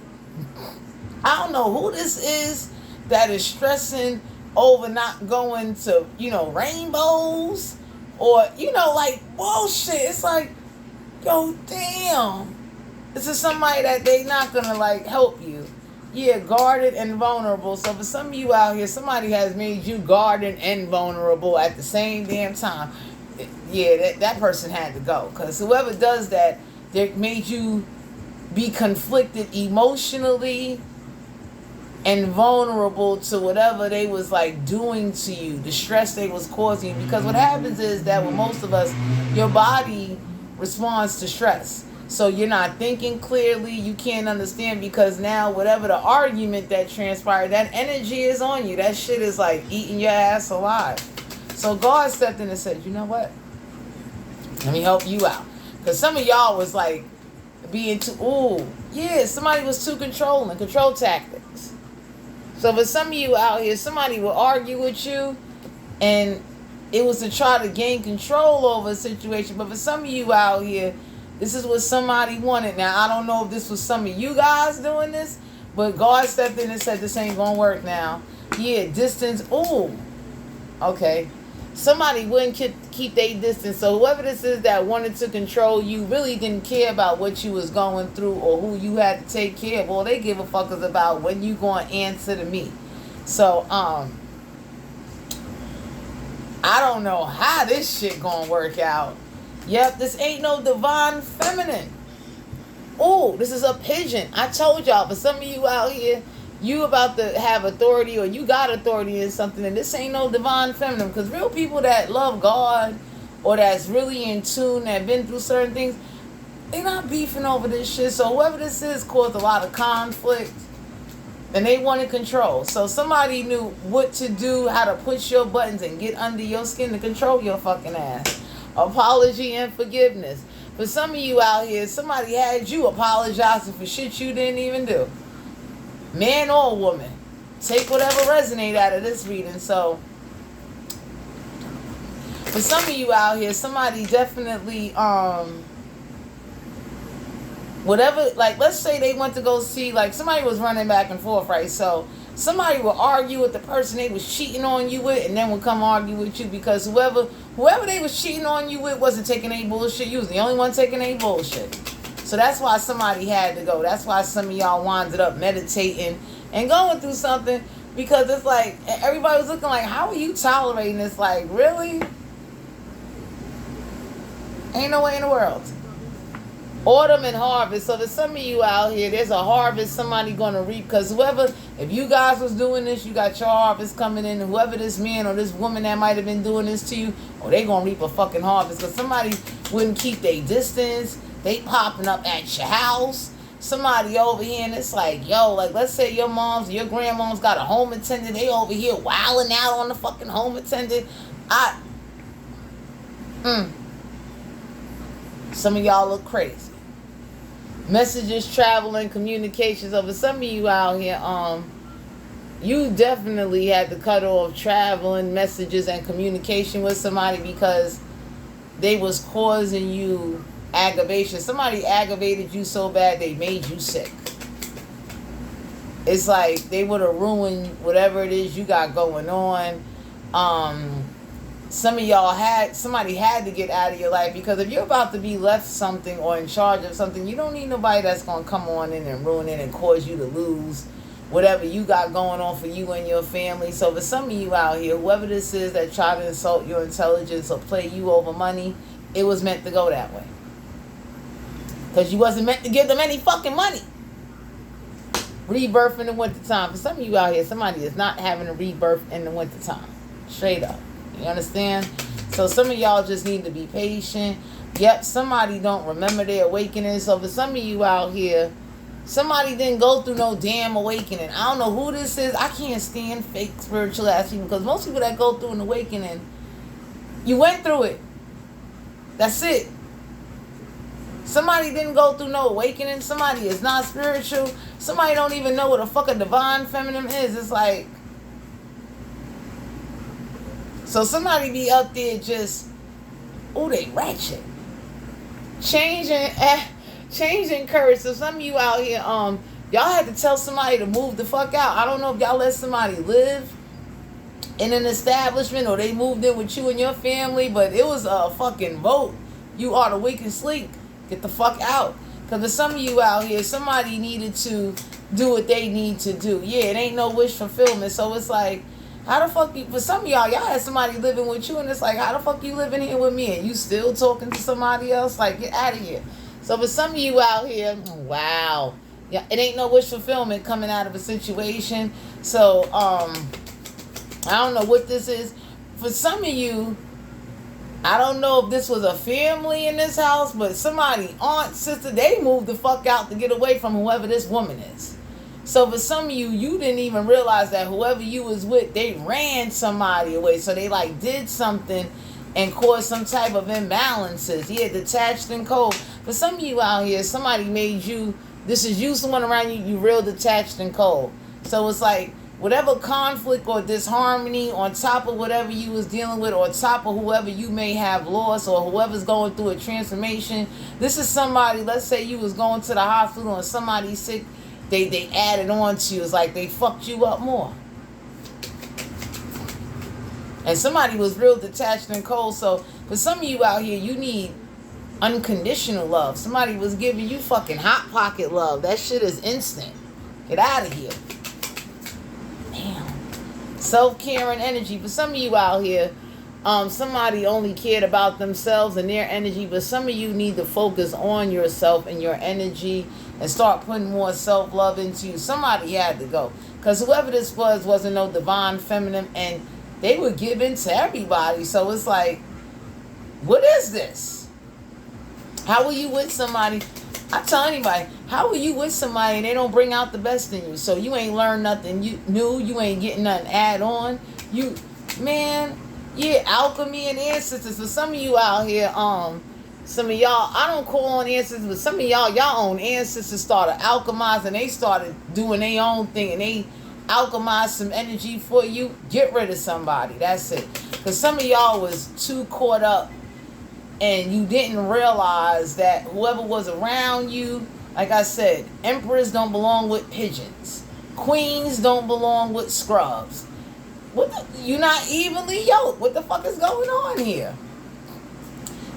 [SPEAKER 1] I don't know who this is that is stressing over not going to, rainbows or, like bullshit. It's like, yo, damn. This is somebody that they not going to like help you. Yeah, guarded and vulnerable. So for some of you out here, somebody has made you guarded and vulnerable at the same damn time. Yeah, that person had to go. Because whoever does that, they made you be conflicted emotionally and vulnerable to whatever they was like doing to you, the stress they was causing you. Because what happens is that with most of us, your body responds to stress. So you're not thinking clearly, you can't understand because now whatever the argument that transpired, that energy is on you. That shit is like eating your ass alive. So God stepped in and said, you know what? Let me help you out. Because some of y'all was like being too, somebody was too controlling, control tactics. So for some of you out here, somebody will argue with you and it was to try to gain control over a situation. But for some of you out here, this is what somebody wanted. Now, I don't know if this was some of you guys doing this, but God stepped in and said this ain't going to work now. Yeah, distance. Okay. Somebody wouldn't keep their distance. So whoever this is that wanted to control you really didn't care about what you was going through or who you had to take care of. All they give a fuck is about when you going to answer to me. So, I don't know how this shit going to work out. Yep, this ain't no divine feminine. This is a pigeon. I told y'all, for some of you out here, you about to have authority or you got authority in something, and this ain't no divine feminine. Because real people that love God or that's really in tune, that been through certain things, they not beefing over this shit. So whoever this is caused a lot of conflict and they wanted control. So somebody knew what to do, how to push your buttons and get under your skin to control your fucking ass. Apology and forgiveness. For some of you out here, somebody had you apologizing for shit you didn't even do. Man or woman. Take whatever resonate out of this reading. So, for some of you out here, somebody definitely, whatever, like, let's say they went to go see, like, somebody was running back and forth, right? So, somebody will argue with the person they was cheating on you with and then will come argue with you because whoever they was cheating on you with wasn't taking any bullshit. You was the only one taking any bullshit. So that's why somebody had to go. That's why some of y'all winded up meditating and going through something, because it's like everybody was looking like, how are you tolerating this? Like, really? Ain't no way in the world. Autumn and harvest. So there's some of you out here, there's a harvest somebody gonna reap. Because whoever, if you guys was doing this, you got your harvest coming in. And whoever this man or this woman that might have been doing this to you, or they gonna reap a fucking harvest. Because somebody wouldn't keep their distance. They popping up at your house. Somebody over here, and it's like, yo, like, let's say your mom's, your grandmom's got a home attendant. They over here wilding out on the fucking home attendant. Some of y'all look crazy. Messages, traveling, communications. Over some of you out here, you definitely had to cut off traveling, messages, and communication with somebody because they was causing you aggravation. Somebody aggravated you so bad they made you sick. It's like they would have ruined whatever it is you got going on. Some of y'all somebody had to get out of your life, because if you're about to be left something or in charge of something, you don't need nobody that's going to come on in and ruin it and cause you to lose whatever you got going on for you and your family. So for some of you out here, whoever this is that try to insult your intelligence or play you over money, it was meant to go that way. Because you wasn't meant to give them any fucking money. Rebirth in the wintertime. For some of you out here, somebody is not having a rebirth in the wintertime. Straight up. You understand? So some of y'all just need to be patient. Yep, somebody don't remember their awakening. So for some of you out here, somebody didn't go through no damn awakening. I don't know who this is. I can't stand fake spiritual ass people, because most people that go through an awakening, you went through it. That's it. Somebody didn't go through no awakening. Somebody is not spiritual. Somebody don't even know what a fucking divine feminine is. It's like, so somebody be up there just, oh, they ratchet. Changing courage. So some of you out here, y'all had to tell somebody to move the fuck out. I don't know if y'all let somebody live in an establishment or they moved in with you and your family, but it was a fucking vote. You are the weak and sleek. Get the fuck out. Because for some of you out here, somebody needed to do what they need to do. Yeah, it ain't no wish fulfillment. So it's like, how the fuck you, for some of y'all had somebody living with you, and it's like, how the fuck you living here with me and you still talking to somebody else? Like, get out of here. So for some of you out here, wow, yeah, it ain't no wish fulfillment coming out of a situation. So I don't know what this is. For some of you, I don't know if this was a family in this house, but somebody, aunt, sister, they moved the fuck out to get away from whoever this woman is. So for some of you, you didn't even realize that whoever you was with, they ran somebody away. So they like did something and caused some type of imbalances. Yeah, detached and cold. For some of you out here, somebody made you, this is you, someone around you, you real detached and cold. So it's like, whatever conflict or disharmony on top of whatever you was dealing with, or top of whoever you may have lost, or whoever's going through a transformation, this is somebody, let's say you was going to the hospital and somebody's sick, they added on to you. It's like they fucked you up more. And somebody was real detached and cold. So for some of you out here, you need unconditional love. Somebody was giving you fucking hot pocket love. That shit is instant. Get out of here. Damn. Self-care and energy. For some of you out here, somebody only cared about themselves and their energy, but some of you need to focus on yourself and your energy and start putting more self-love into you. Somebody had to go, because whoever this wasn't no divine feminine, and they were given to everybody. So it's like, what is this? How are you with somebody? I tell anybody, how are you with somebody and they don't bring out the best in you? So you ain't learned nothing new. You ain't getting nothing add on. Yeah, alchemy and ancestors. For some of you out here, some of y'all, I don't call on ancestors, but some of y'all own ancestors started alchemizing. They started doing their own thing, and they alchemized some energy for you. Get rid of somebody. That's it. Because some of y'all was too caught up, and you didn't realize that whoever was around you, like I said, emperors don't belong with pigeons. Queens don't belong with scrubs. You're not evenly yoked. What the fuck is going on here?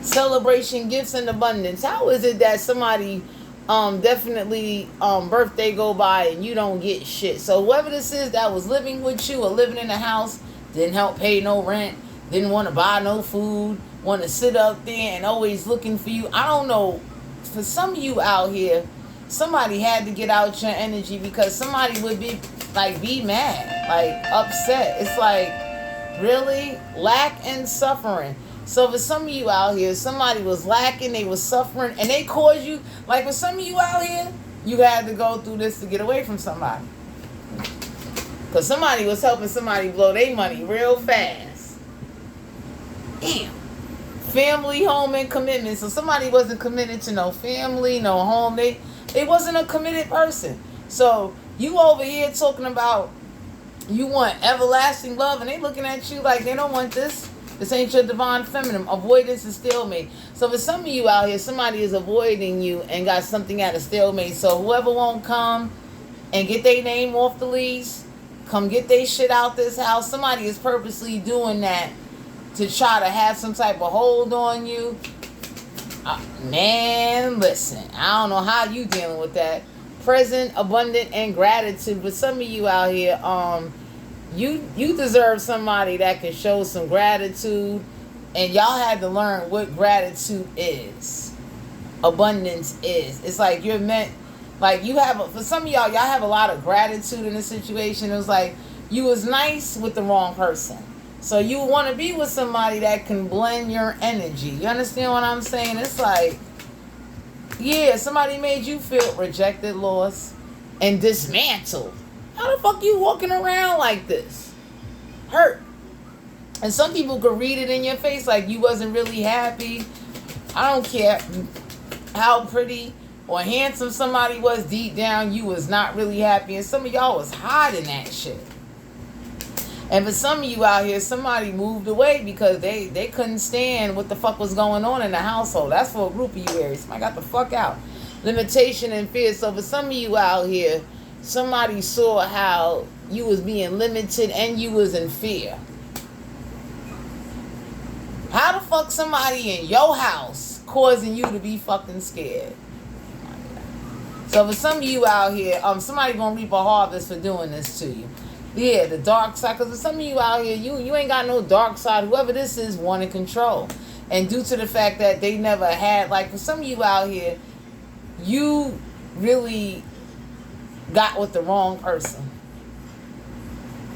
[SPEAKER 1] Celebration, gifts, and abundance. How is it that somebody definitely birthday go by and you don't get shit? So whoever this is that was living with you or living in the house, didn't help pay no rent, didn't want to buy no food, want to sit up there and always looking for you. I don't know for some of you out here, somebody had to get out your energy because somebody would be mad, like upset. It's like, really? Lack and suffering. So for some of you out here, somebody was lacking, they was suffering, and they caused you, like for some of you out here, you had to go through this to get away from somebody. Because somebody was helping somebody blow their money real fast. Damn. Family, home, and commitment. So somebody wasn't committed to no family, no home. They wasn't a committed person. So you over here talking about you want everlasting love, and they looking at you like they don't want this. This ain't your divine feminine. Avoidance is stalemate. So for some of you out here, somebody is avoiding you and got something at a stalemate. So whoever won't come and get their name off the lease, come get their shit out this house. Somebody is purposely doing that to try to have some type of hold on you. Man, listen, I don't know how you dealing with that. Present, abundant, and gratitude. But some of you out here, you deserve somebody that can show some gratitude, and y'all had to learn what gratitude is. Abundance is. It's like you're meant, like you have, for some of y'all have a lot of gratitude in this situation. It was like you was nice with the wrong person. So you want to be with somebody that can blend your energy. You understand what I'm saying? It's like, yeah, somebody made you feel rejected, lost, and dismantled. How the fuck you walking around like this? Hurt. And some people could read it in your face like you wasn't really happy. I don't care how pretty or handsome somebody was, deep down you was not really happy. And some of y'all was hiding that shit. And for some of you out here, somebody moved away because they couldn't stand what the fuck was going on in the household. That's for a group of you, Aries. Somebody got the fuck out. Limitation and fear. So for some of you out here, somebody saw how you was being limited and you was in fear. How the fuck somebody in your house causing you to be fucking scared? So for some of you out here, somebody gonna reap a harvest for doing this to you. Yeah, the dark side. Because for some of you out here, you ain't got no dark side. Whoever this is wanted control. And due to the fact that they never had, like for some of you out here, you really got with the wrong person.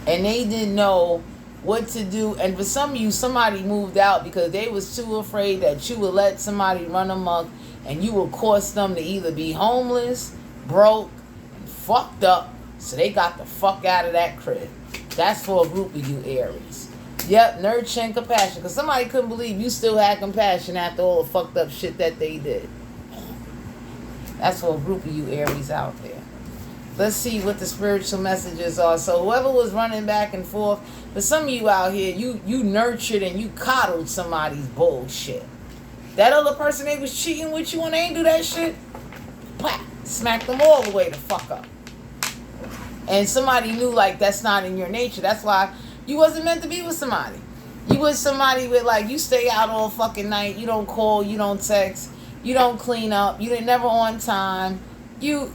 [SPEAKER 1] And they didn't know what to do. And for some of you, somebody moved out because they was too afraid that you would let somebody run amok and you would cause them to either be homeless, broke, and fucked up. So they got the fuck out of that crib. That's for a group of you, Aries. Yep, nurture and compassion. Because somebody couldn't believe you still had compassion after all the fucked up shit that they did. That's for a group of you, Aries, out there. Let's see what the spiritual messages are. So whoever was running back and forth, for some of you out here, you nurtured and you coddled somebody's bullshit. That other person, they was cheating with you and they ain't do that shit. Plah, smack them all the way the fuck up. And somebody knew like that's not in your nature. That's why you wasn't meant to be with somebody. You was somebody with like you stay out all fucking night. You don't call. You don't text. You don't clean up. You didn't never on time. You.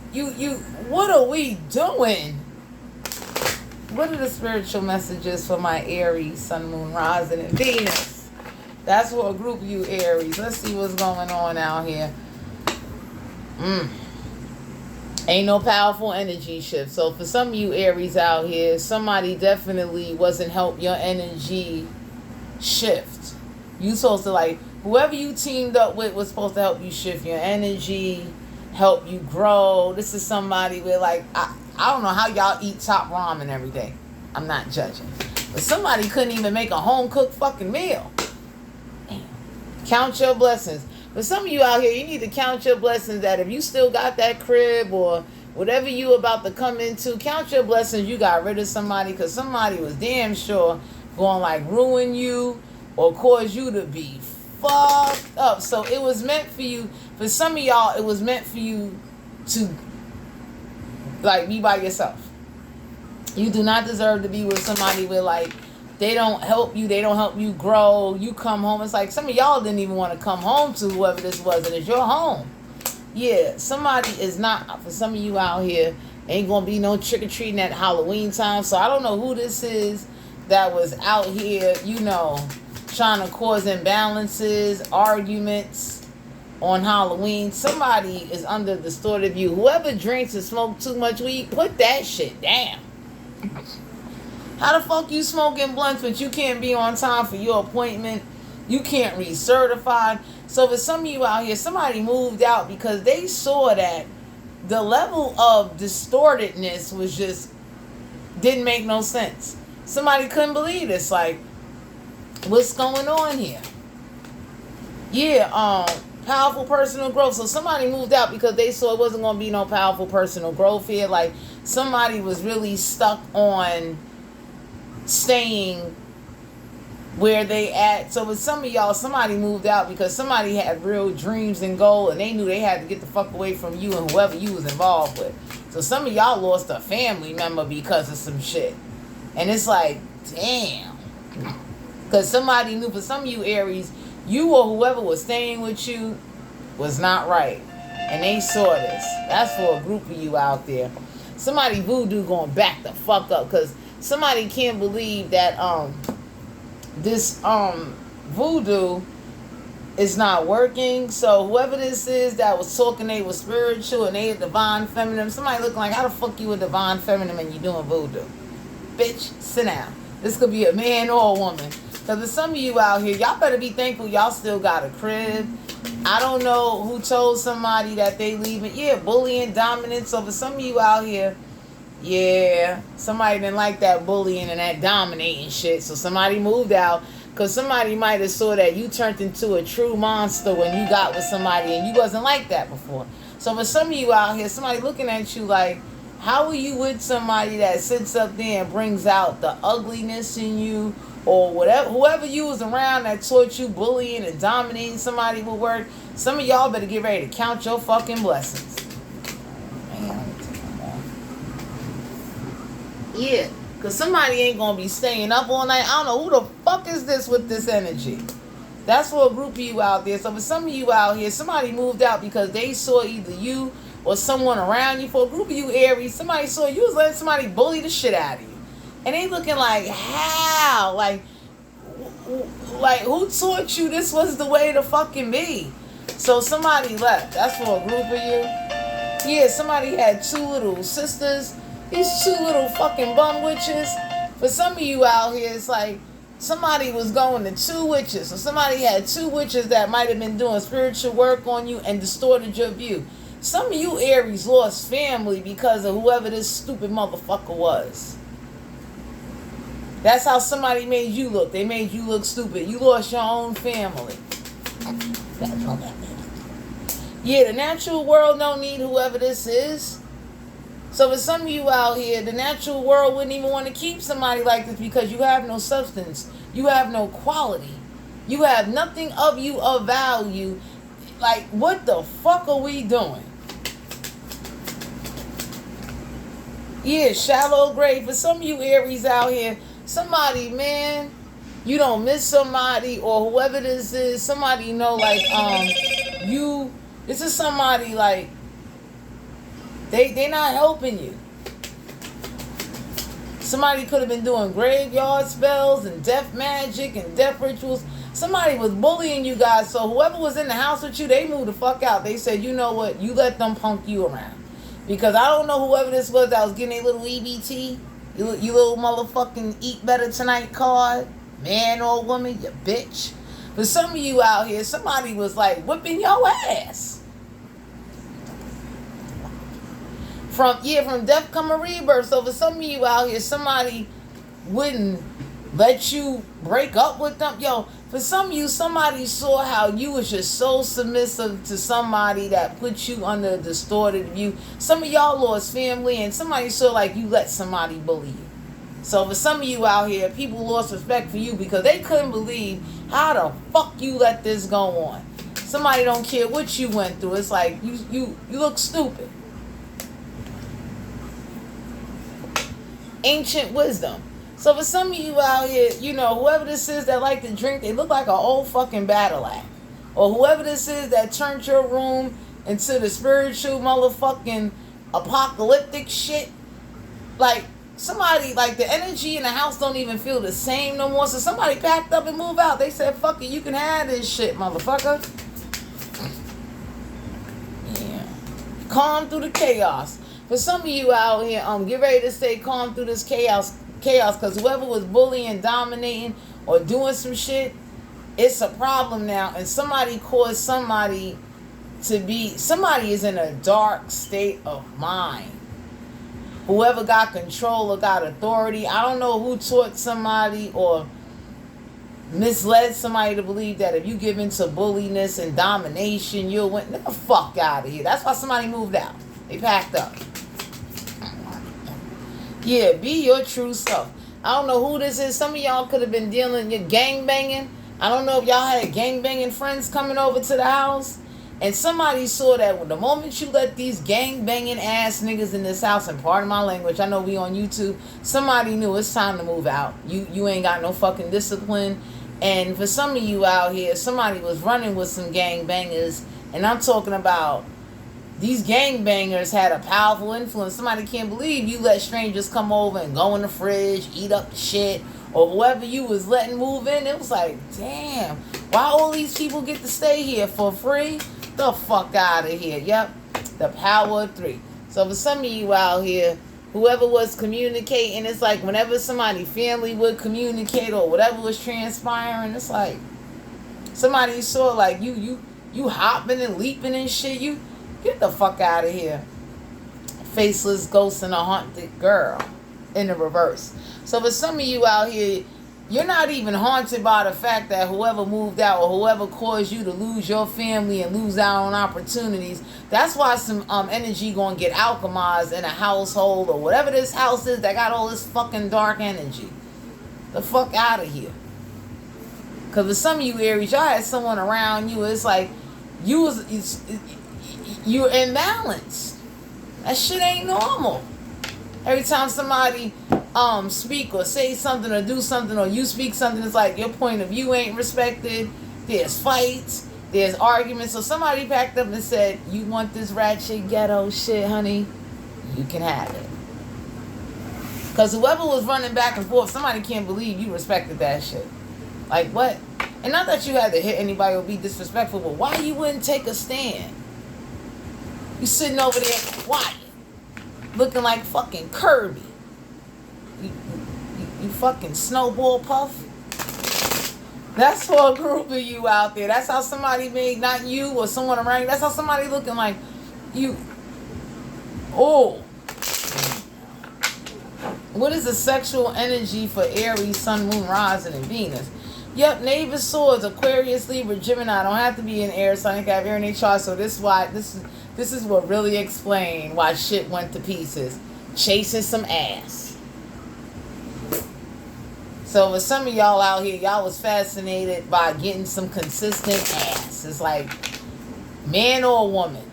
[SPEAKER 1] What are we doing? What are the spiritual messages for my Aries, Sun, Moon, Rising, and Venus? That's for a group of you Aries. Let's see what's going on out here. Ain't no powerful energy shift. So for some of you Aries out here, somebody definitely wasn't help your energy shift. You supposed to like, whoever you teamed up with was supposed to help you shift your energy, help you grow. This is somebody with like, I don't know how y'all eat top ramen every day. I'm not judging. But somebody couldn't even make a home cooked fucking meal. Damn. Count your blessings. For some of you out here, you need to count your blessings that if you still got that crib or whatever you about to come into, count your blessings you got rid of somebody because somebody was damn sure going like ruin you or cause you to be fucked up. So it was meant for you, for some of y'all, it was meant for you to like be by yourself. You do not deserve to be with somebody with like, they don't help you. They don't help you grow. You come home. It's like some of y'all didn't even want to come home to whoever this was. And it's your home. Yeah, somebody is not. For some of you out here, ain't going to be no trick-or-treating at Halloween time. So I don't know who this is that was out here, you know, trying to cause imbalances, arguments. on Halloween. Somebody is under distorted view. Whoever drinks and smokes too much weed, put that shit down. How the fuck you smoking blunts but you can't be on time for your appointment? You can't recertify. So for some of you out here, somebody moved out because they saw that the level of distortedness was just didn't make no sense. Somebody couldn't believe this. Like, what's going on here? Yeah, powerful personal growth. So somebody moved out because they saw it wasn't gonna be no powerful personal growth here. Like, somebody was really stuck on staying where they at. So with some of y'all, somebody moved out because somebody had real dreams and goals, and they knew they had to get the fuck away from you and whoever you was involved with. So some of y'all lost a family member because of some shit. And it's like, damn. Because somebody knew, for some of you Aries, you or whoever was staying with you was not right. And they saw this. That's for a group of you out there. Somebody voodoo going back the fuck up because somebody can't believe that this voodoo is not working. So whoever this is that was talking they was spiritual and they a divine feminine, somebody looking like, how the fuck you a divine feminine and you doing voodoo? Bitch, sit down. This could be a man or a woman. Because for some of you out here, y'all better be thankful y'all still got a crib. I don't know who told somebody that they leaving. Yeah, bullying, dominance. So for some of you out here, yeah, somebody didn't like that bullying and that dominating shit. So somebody moved out because somebody might have saw that you turned into a true monster when you got with somebody and you wasn't like that before. So for some of you out here, somebody looking at you like, how are you with somebody that sits up there and brings out the ugliness in you, or whatever, whoever you was around that taught you bullying and dominating somebody with work? Some of y'all better get ready to count your fucking blessings. Yeah, because somebody ain't going to be staying up all night. I don't know who the fuck is this with this energy. That's for a group of you out there. So for some of you out here, somebody moved out because they saw either you or someone around you. For a group of you Aries, somebody saw you was letting somebody bully the shit out of you. And they looking like, how? Like who taught you this was the way to fucking be? So somebody left. That's for a group of you. Yeah, somebody had two little sisters. These two little fucking bum witches. For some of you out here, it's like somebody was going to two witches. So somebody had two witches that might have been doing spiritual work on you and distorted your view. Some of you Aries lost family because of whoever this stupid motherfucker was. That's how somebody made you look. They made you look stupid. You lost your own family. That's all that means. Yeah, the natural world don't need whoever this is. So for some of you out here, the natural world wouldn't even want to keep somebody like this because you have no substance. You have no quality. You have nothing of you of value. Like, what the fuck are we doing? Yeah, shallow grave. For some of you Aries out here, somebody, man, you don't miss somebody or whoever this is. Somebody know, like, this is somebody like, They not helping you. Somebody could have been doing graveyard spells and death magic and death rituals. Somebody was bullying you guys. So whoever was in the house with you, they moved the fuck out. They said, you know what? You let them punk you around. Because I don't know whoever this was that was getting a little EBT. You little motherfucking eat better tonight card. Man or woman, you bitch. For some of you out here, somebody was like whipping your ass. From death come a rebirth. So for some of you out here, somebody wouldn't let you break up with them. Yo, for some of you, somebody saw how you was just so submissive to somebody that put you under a distorted view. Some of y'all lost family and somebody saw like you let somebody bully you. So for some of you out here, people lost respect for you because they couldn't believe how the fuck you let this go on. Somebody don't care what you went through. It's like you look stupid. Ancient wisdom. So for some of you out here, you know, whoever this is that like to drink, they look like an old fucking battle act. Or whoever this is that turned your room into the spiritual motherfucking apocalyptic shit. Like, somebody, like, the energy in the house don't even feel the same no more. So somebody packed up and moved out. They said, fuck it, you can have this shit, motherfucker. Calm through the chaos. For some of you out here, get ready to stay calm through this chaos, because whoever was bullying, dominating, or doing some shit, it's a problem now, and somebody caused somebody somebody is in a dark state of mind. Whoever got control or got authority, I don't know who taught somebody or misled somebody to believe that if you give into bulliness and domination, you'll win. Get the fuck out of here. That's why somebody moved out. They packed up. Yeah, be your true self. I don't know who this is. Some of y'all could have been dealing with gang banging. I don't know if y'all had gang banging friends coming over to the house. And somebody saw that the moment you let these gang banging ass niggas in this house, and pardon my language, I know we on YouTube, somebody knew it's time to move out. You ain't got no fucking discipline. And for some of you out here, somebody was running with some gang bangers, and I'm talking about these gang bangers had a powerful influence. Somebody can't believe you let strangers come over and go in the fridge, eat up the shit, or whoever you was letting move in. It was like, damn, why all these people get to stay here for free? The fuck out of here. Yep, the power of 3. So for some of you out here, whoever was communicating, it's like whenever somebody family would communicate or whatever was transpiring, it's like somebody saw like you hopping and leaping and shit. You get the fuck out of here. Faceless ghost and a haunted girl in the reverse. So for some of you out here, you're not even haunted by the fact that whoever moved out or whoever caused you to lose your family and lose out on opportunities. That's why some energy gonna get alchemized in a household or whatever this house is that got all this fucking dark energy. The fuck out of here. Because for some of you Aries, y'all had someone around you, it's like you're imbalanced. That shit ain't normal. Every time somebody speak or say something or do something, or you speak something, it's like your point of view ain't respected. There's fights, there's arguments. So somebody packed up and said, you want this ratchet ghetto shit, honey? You can have it. Because whoever was running back and forth, somebody can't believe you respected that shit. Like what? And not that you had to hit anybody or be disrespectful, but why you wouldn't take a stand? You sitting over there quiet, looking like fucking Kirby. You fucking snowball puff. That's for a group of you out there. That's how somebody made, not you or someone around you. That's how somebody looking like you. Oh. What is the sexual energy for Aries, Sun, Moon, Rising, and Venus? Yep, Knave of Swords, Aquarius, Libra, Gemini. Don't have to be an air sign. They have air in their chart. So this is what really explained why shit went to pieces. Chasing some ass. So for some of y'all out here, y'all was fascinated by getting some consistent ass. It's like, man or woman,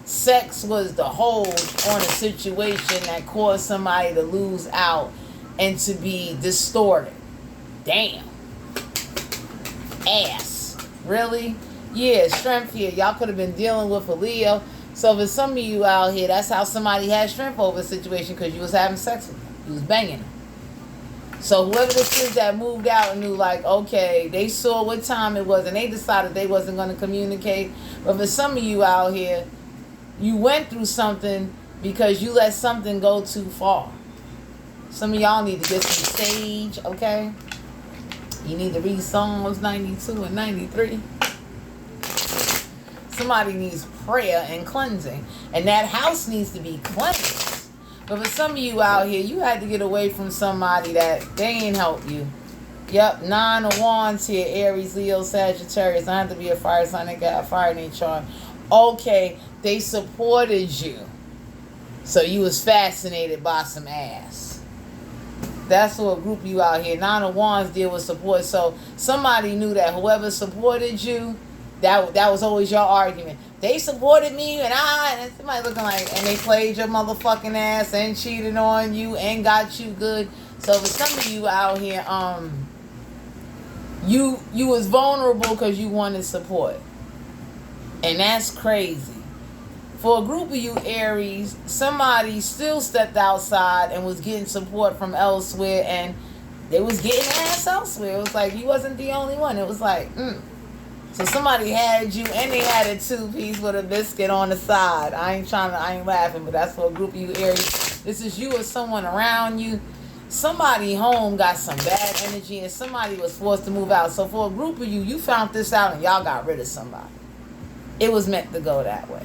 [SPEAKER 1] sex was the hold on a situation that caused somebody to lose out and to be distorted. Damn. Ass. Really? Yeah, strength here. Y'all could have been dealing with a Leo. So for some of you out here, that's how somebody had strength over a situation, because you was having sex with them. You was banging them. So whoever this is that moved out and knew, like, okay, they saw what time it was and they decided they wasn't going to communicate. But for some of you out here, you went through something because you let something go too far. Some of y'all need to get some sage, okay? You need to read Psalms 92 and 93. Somebody needs prayer and cleansing. And that house needs to be cleansed. But for some of you out here, you had to get away from somebody that they ain't help you. Yep, 9 of Wands here. Aries, Leo, Sagittarius. I have to be a fire sign. They got a fire in their chart. Okay, they supported you. So you was fascinated by some ass. That's what a group of you out here. 9 of Wands deal with support. So somebody knew that whoever supported you, that was always your argument. They supported me and somebody looking like, and they played your motherfucking ass and cheated on you and got you good. So for some of you out here, you was vulnerable because you wanted support. And that's crazy. For a group of you Aries, somebody still stepped outside and was getting support from elsewhere, and they was getting ass elsewhere. It was like you wasn't the only one. It was like, So somebody had you, and they had a 2-piece with a biscuit on the side. I ain't laughing, but that's for a group of you Aries. This is you or someone around you. Somebody home got some bad energy, and somebody was forced to move out. So for a group of you, you found this out, and y'all got rid of somebody. It was meant to go that way.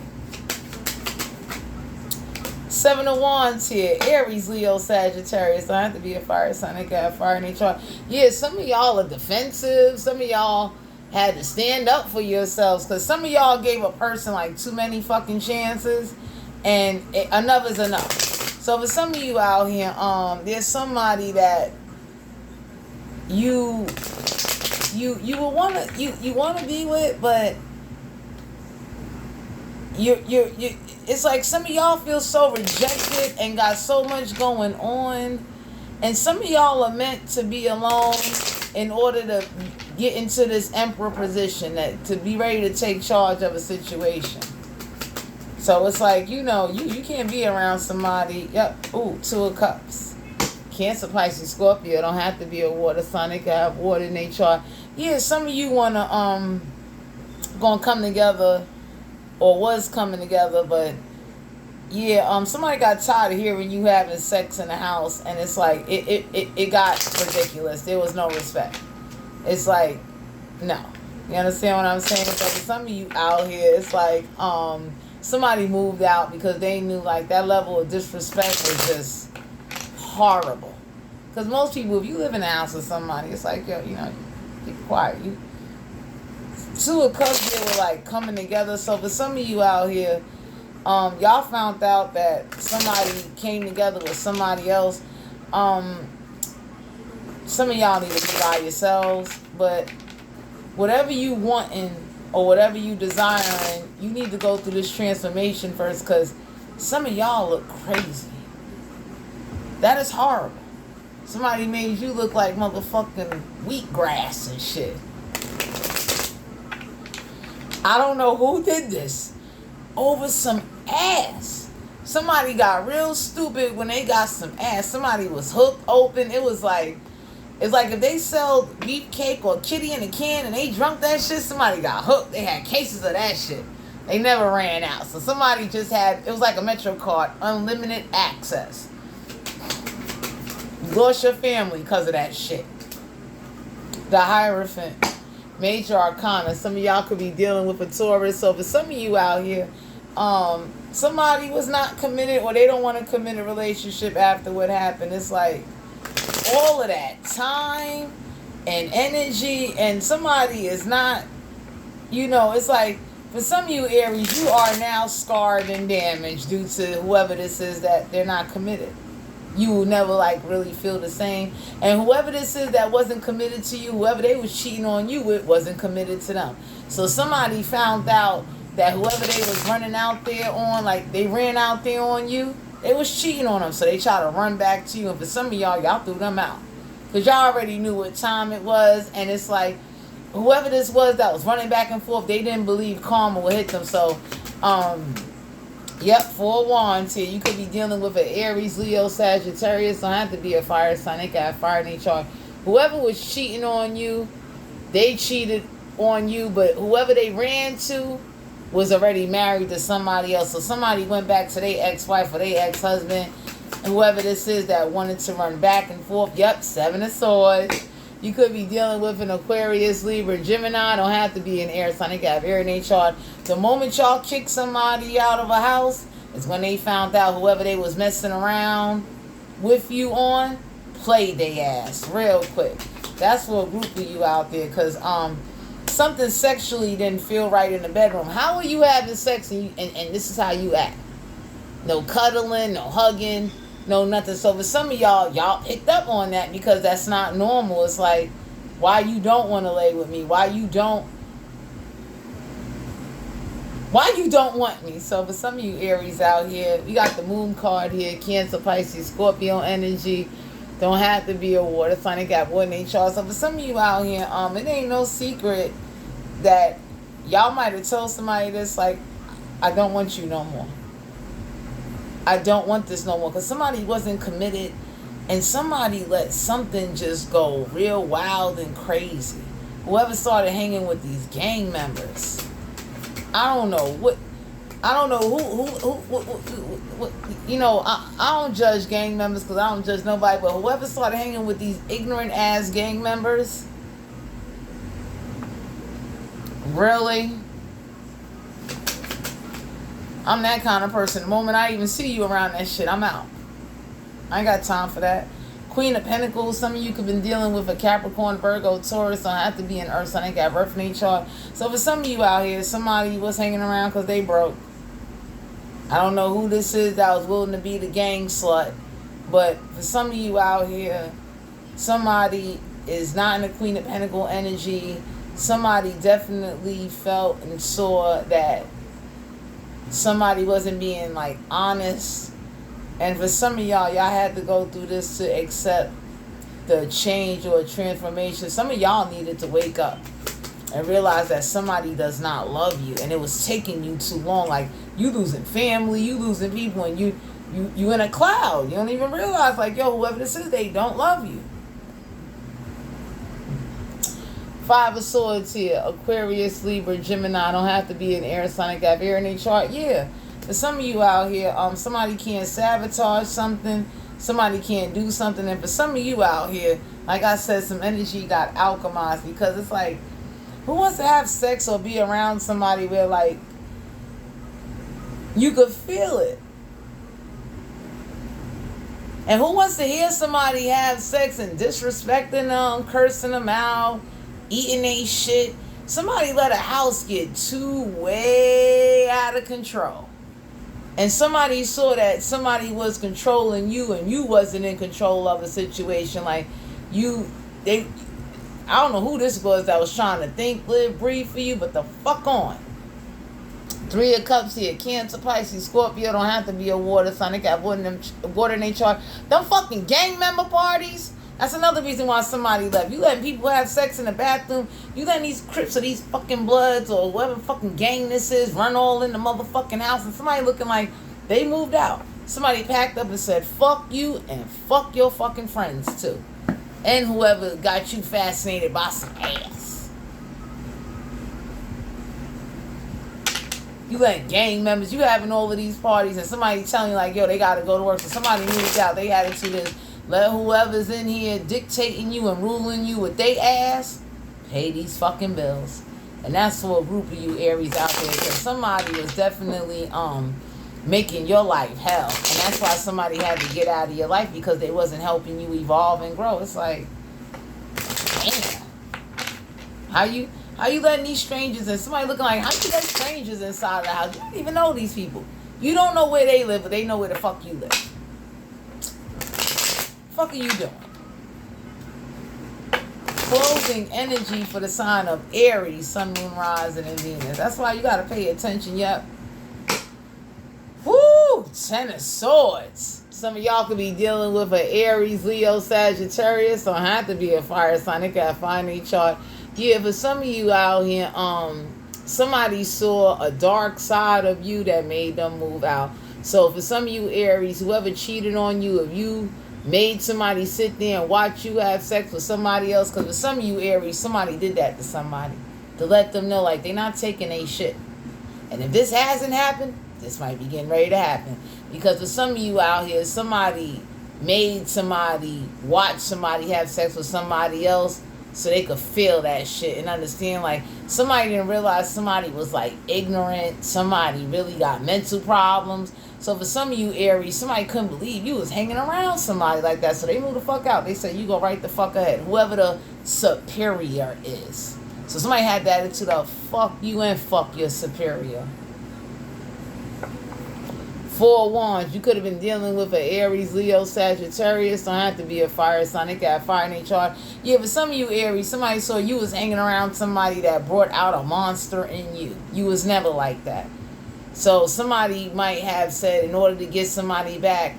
[SPEAKER 1] 7 of Wands here. Aries, Leo, Sagittarius. I have to be a fire sign. They got fire in their chart. Yeah, some of y'all are defensive. Some of y'all had to stand up for yourselves, because some of y'all gave a person like too many fucking chances, and enough is enough. So for some of you out here, there's somebody that you will wanna be with, but you it's like some of y'all feel so rejected and got so much going on, and some of y'all are meant to be alone in order to get into this emperor position, that to be ready to take charge of a situation. So it's like, you can't be around somebody. Yep. Ooh, 2 of Cups. Cancer, Pisces, Scorpio. Don't have to be a water sign. They can have water in their chart. Yeah, some of you gonna come together, or was coming together, but yeah, somebody got tired of hearing you having sex in the house, and it's like it got ridiculous. There was no respect. It's like, no. You understand what I'm saying? So for some of you out here, it's like somebody moved out because they knew like that level of disrespect was just horrible. Because most people, if you live in a house with somebody, it's like, yo, keep quiet. 2 of Cups, they were like coming together. So for some of you out here, y'all found out that somebody came together with somebody else. Some of y'all need to be by yourselves, but whatever you wanting or whatever you desiring, you need to go through this transformation first, because some of y'all look crazy. That is horrible. Somebody made you look like motherfucking wheatgrass and shit. I don't know who did this over some ass. Somebody got real stupid when they got some ass. Somebody was hooked open. It's like if they sell beefcake or kitty in a can and they drunk that shit, somebody got hooked. They had cases of that shit. They never ran out. So somebody just had, it was like a Metro card, unlimited access. You lost your family because of that shit. The Hierophant, Major Arcana. Some of y'all could be dealing with a Taurus. So for some of you out here, somebody was not committed, or they don't want to commit a relationship after what happened. It's like all of that time and energy, and somebody is not, it's like for some of you Aries, you are now scarred and damaged due to whoever this is, that they're not committed. You will never like really feel the same. And whoever this is that wasn't committed to you, whoever they was cheating on you with, wasn't committed to them. So somebody found out that whoever they was running out there on, like they ran out there on you, they was cheating on them. So they try to run back to you. And for some of y'all threw them out, because y'all already knew what time it was. And it's like, whoever this was that was running back and forth, they didn't believe karma would hit them. So, yep, 4 of Wands here. You could be dealing with an Aries, Leo, Sagittarius. Don't have to be a fire sign. They got fire in their chart. Whoever was cheating on you, they cheated on you. But whoever they ran to was already married to somebody else. So somebody went back to their ex-wife or their ex-husband. And whoever this is that wanted to run back and forth. Yep, 7 of Swords. You could be dealing with an Aquarius, Libra, Gemini. Don't have to be an air sign. They got air in their chart. The moment y'all kick somebody out of a house is when they found out whoever they was messing around with you on played their ass real quick. That's for a group of you out there, because something sexually didn't feel right in the bedroom. How are you having sex and this is how you act? No cuddling, no hugging, no nothing. So for some of y'all picked up on that, because that's not normal. It's like, why you don't want to lay with me? Why you don't want me? So for some of you Aries out here, we got the Moon card here, Cancer, Pisces, Scorpio energy. Don't have to be a water sign. They got water in their chart. So for some of you out here, it ain't no secret that y'all might have told somebody this, like, I don't want you no more. I don't want this no more. Because somebody wasn't committed, and somebody let something just go real wild and crazy. whoever started hanging with these gang members. I don't know who you know, I don't judge gang members because I don't judge nobody, but whoever started hanging with these ignorant ass gang members, really? I'm that kind of person. The moment I even see you around that shit, I'm out. I ain't got time for that. Queen of Pentacles, some of you could have been dealing with a Capricorn, Virgo, Taurus. Don't have to be an Earth sign. They got birth in their chart. So for some of you out here, somebody was hanging around because they broke. I don't know who this is that was willing to be the gang slut. But for some of you out here, somebody is not in the Queen of Pentacles energy. Somebody definitely felt and saw that somebody wasn't being like honest. And for some of y'all had to go through this to accept the change or transformation. Some of y'all needed to wake up and realize that somebody does not love you, and it was taking you too long. Like, you losing family, you losing people, and you in a cloud. You don't even realize, like, yo, whoever this is, they don't love you. Five of Swords here. Aquarius, Libra, Gemini. Don't have to be an air sign. Got air in their chart. Yeah. For some of you out here, somebody can't sabotage something. Somebody can't do something. And for some of you out here, like I said, some energy got alchemized. Because it's like, who wants to have sex or be around somebody where, like, you could feel it? And who wants to hear somebody have sex and disrespecting them, cursing them out, eating they shit? Somebody let a house get way out of control. And somebody saw that somebody was controlling you and you wasn't in control of a situation. Like, I don't know who this was that was trying to think, live, breathe for you, but the fuck on. Three of Cups here. Cancer, Pisces, Scorpio. Don't have to be a water sign. They got water in their chart. Them fucking gang member parties. That's another reason why somebody left. You letting people have sex in the bathroom. You letting these Crips or these fucking Bloods or whatever fucking gang this is run all in the motherfucking house, and somebody looking like they moved out. Somebody packed up and said, fuck you and fuck your fucking friends too. And whoever got you fascinated by some ass. You letting gang members, you having all of these parties and somebody telling you like, yo, they gotta go to work. So somebody moved out. They attitude is, let whoever's in here dictating you and ruling you with they ass pay these fucking bills. And that's for a group of you Aries out there, because somebody is definitely making your life hell. And that's why somebody had to get out of your life, because they wasn't helping you evolve and grow. It's like, damn. How you letting these strangers and somebody looking like, how you let strangers inside the house? You don't even know these people. You don't know where they live, but they know where the fuck you live. What the fuck are you doing? Closing energy for the sign of Aries, Sun, Moon, Rising, and Venus. That's why you got to pay attention. Yep. Woo! Ten of Swords. Some of y'all could be dealing with an Aries, Leo, Sagittarius. Don't have to be a fire sign. They got to find a chart. Yeah, for some of you out here, somebody saw a dark side of you that made them move out. So for some of you Aries, whoever cheated on you, if you made somebody sit there and watch you have sex with somebody else, because for some of you Aries, somebody did that to somebody to let them know like they're not taking a shit. And if this hasn't happened, this might be getting ready to happen. Because for some of you out here, somebody made somebody watch somebody have sex with somebody else so they could feel that shit and understand, like, somebody didn't realize somebody was like ignorant, somebody really got mental problems. So for some of you Aries, somebody couldn't believe you was hanging around somebody like that, so they moved the fuck out. They said, you go right the fuck ahead, whoever the superior is. So somebody had the attitude of, fuck you and fuck your superior. Four of Wands. You could have been dealing with an Aries, Leo, Sagittarius. Don't have to be a fire sign. They got fire in their chart. Yeah, for some of you Aries, somebody saw you was hanging around somebody that brought out a monster in you. You was never like that. So somebody might have said, in order to get somebody back,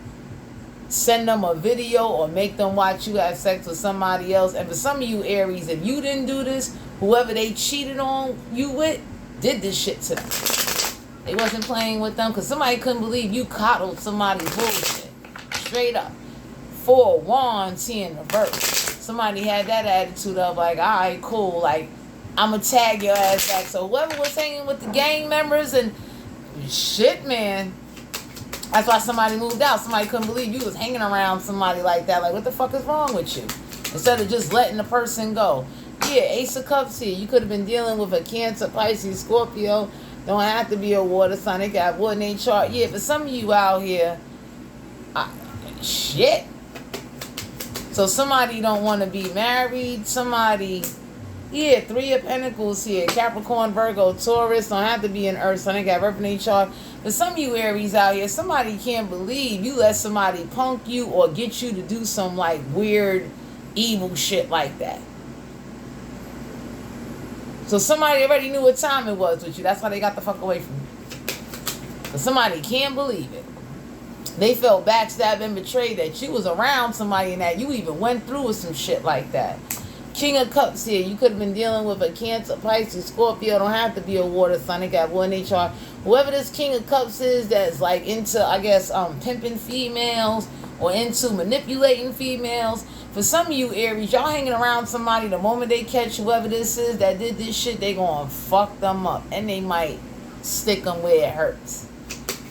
[SPEAKER 1] send them a video or make them watch you have sex with somebody else. And for some of you Aries, if you didn't do this, whoever they cheated on you with did this shit to them. They wasn't playing with them because somebody couldn't believe you coddled somebody's bullshit. Straight up. 4 of Wands here in reverse. Somebody had that attitude of like, all right, cool, like, I'm going to tag your ass back. So whoever was hanging with the gang members and shit, man, that's why somebody moved out. Somebody couldn't believe you was hanging around somebody like that. Like, what the fuck is wrong with you? Instead of just letting the person go. Yeah, Ace of Cups here. You could have been dealing with a Cancer, Pisces, Scorpio. Don't have to be a water sign. They got water in their chart. Yeah, for some of you out here, shit. So somebody don't want to be married. Somebody, yeah, 3 of Pentacles here. Capricorn, Virgo, Taurus. Don't have to be an earth sign. They got Earth in their chart. For some of you Aries out here, somebody can't believe you let somebody punk you or get you to do some like weird, evil shit like that. So somebody already knew what time it was with you. That's why they got the fuck away from you. But somebody can't believe it. They felt backstabbed and betrayed that you was around somebody and that you even went through with some shit like that. King of Cups here. You could have been dealing with a Cancer, Pisces, Scorpio. Don't have to be a water sign. They got one in chart. Whoever this King of Cups is that's like into, I guess, pimping females or into manipulating females. For some of you Aries, y'all hanging around somebody, the moment they catch whoever this is that did this shit, they gonna fuck them up. And they might stick them where it hurts.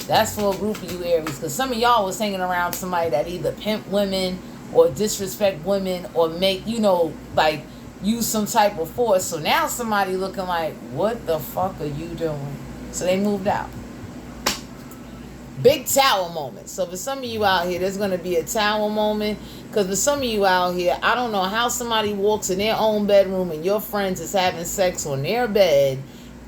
[SPEAKER 1] That's for a group of you Aries. Because some of y'all was hanging around somebody that either pimp women or disrespect women or make, you know, like use some type of force. So now somebody looking like, what the fuck are you doing? So they moved out. Big Tower moment. So for some of you out here, there's going to be a tower moment. Because for some of you out here, I don't know how somebody walks in their own bedroom and your friends is having sex on their bed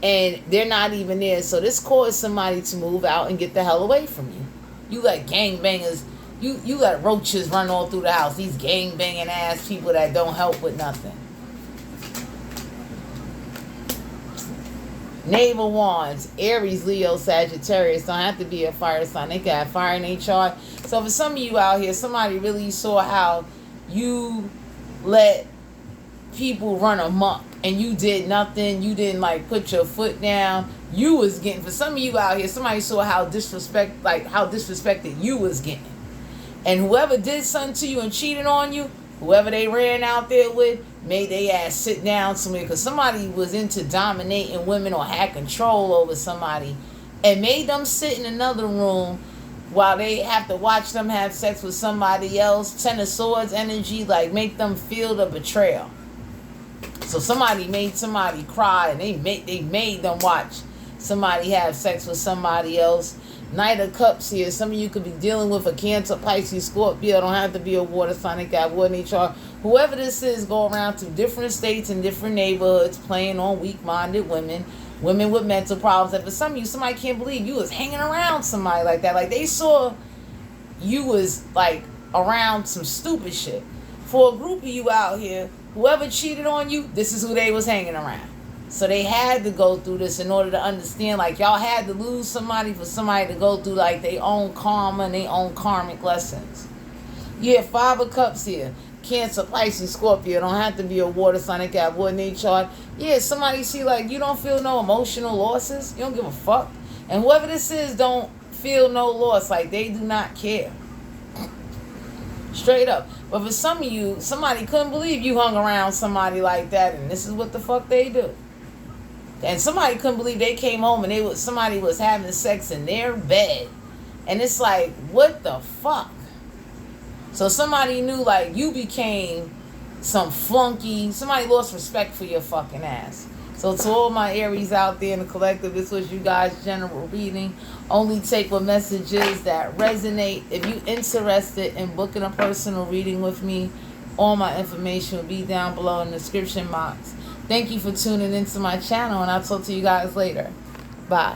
[SPEAKER 1] and they're not even there. So this caused somebody to move out and get the hell away from you. You let gangbangers, you let roaches run all through the house. These gangbanging ass people that don't help with nothing. Knave of Wands, Aries, Leo, Sagittarius. Don't have to be a fire sign. They got fire in their chart. So for some of you out here, somebody really saw how you let people run amok and you did nothing. You didn't like put your foot down. You was getting, for some of you out here, somebody saw how disrespected you was getting. And whoever did something to you and cheated on you, whoever they ran out there with, made their ass sit down somewhere because somebody was into dominating women or had control over somebody and made them sit in another room while they have to watch them have sex with somebody else. 10 of Swords energy, like make them feel the betrayal. So somebody made somebody cry and they made them watch somebody have sex with somebody else. Knight of Cups here. Some of you could be dealing with a Cancer, Pisces, Scorpio. Don't have to be a water sign. They got water in each chart. Whoever this is, go around to different states and different neighborhoods playing on weak-minded women, women with mental problems. And for some of you, somebody can't believe you was hanging around somebody like that. Like they saw you was like around some stupid shit. For a group of you out here, whoever cheated on you, this is who they was hanging around. So they had to go through this in order to understand, like, y'all had to lose somebody for somebody to go through, like, their own karma and their own karmic lessons. Yeah, 5 of Cups here. Cancer, Pisces, Scorpio. Don't have to be a water sign. They got water in their chart. Yeah, somebody see, like, you don't feel no emotional losses. You don't give a fuck. And whoever this is don't feel no loss. Like, they do not care. Straight up. But for some of you, somebody couldn't believe you hung around somebody like that, and this is what the fuck they do. And somebody couldn't believe they came home and somebody was having sex in their bed. And it's like, what the fuck? So somebody knew, like, you became some flunky. Somebody lost respect for your fucking ass. So to all my Aries out there in the collective, this was you guys' general reading. Only take what messages that resonate. If you're interested in booking a personal reading with me, all my information will be down below in the description box. Thank you for tuning into my channel, and I'll talk to you guys later. Bye.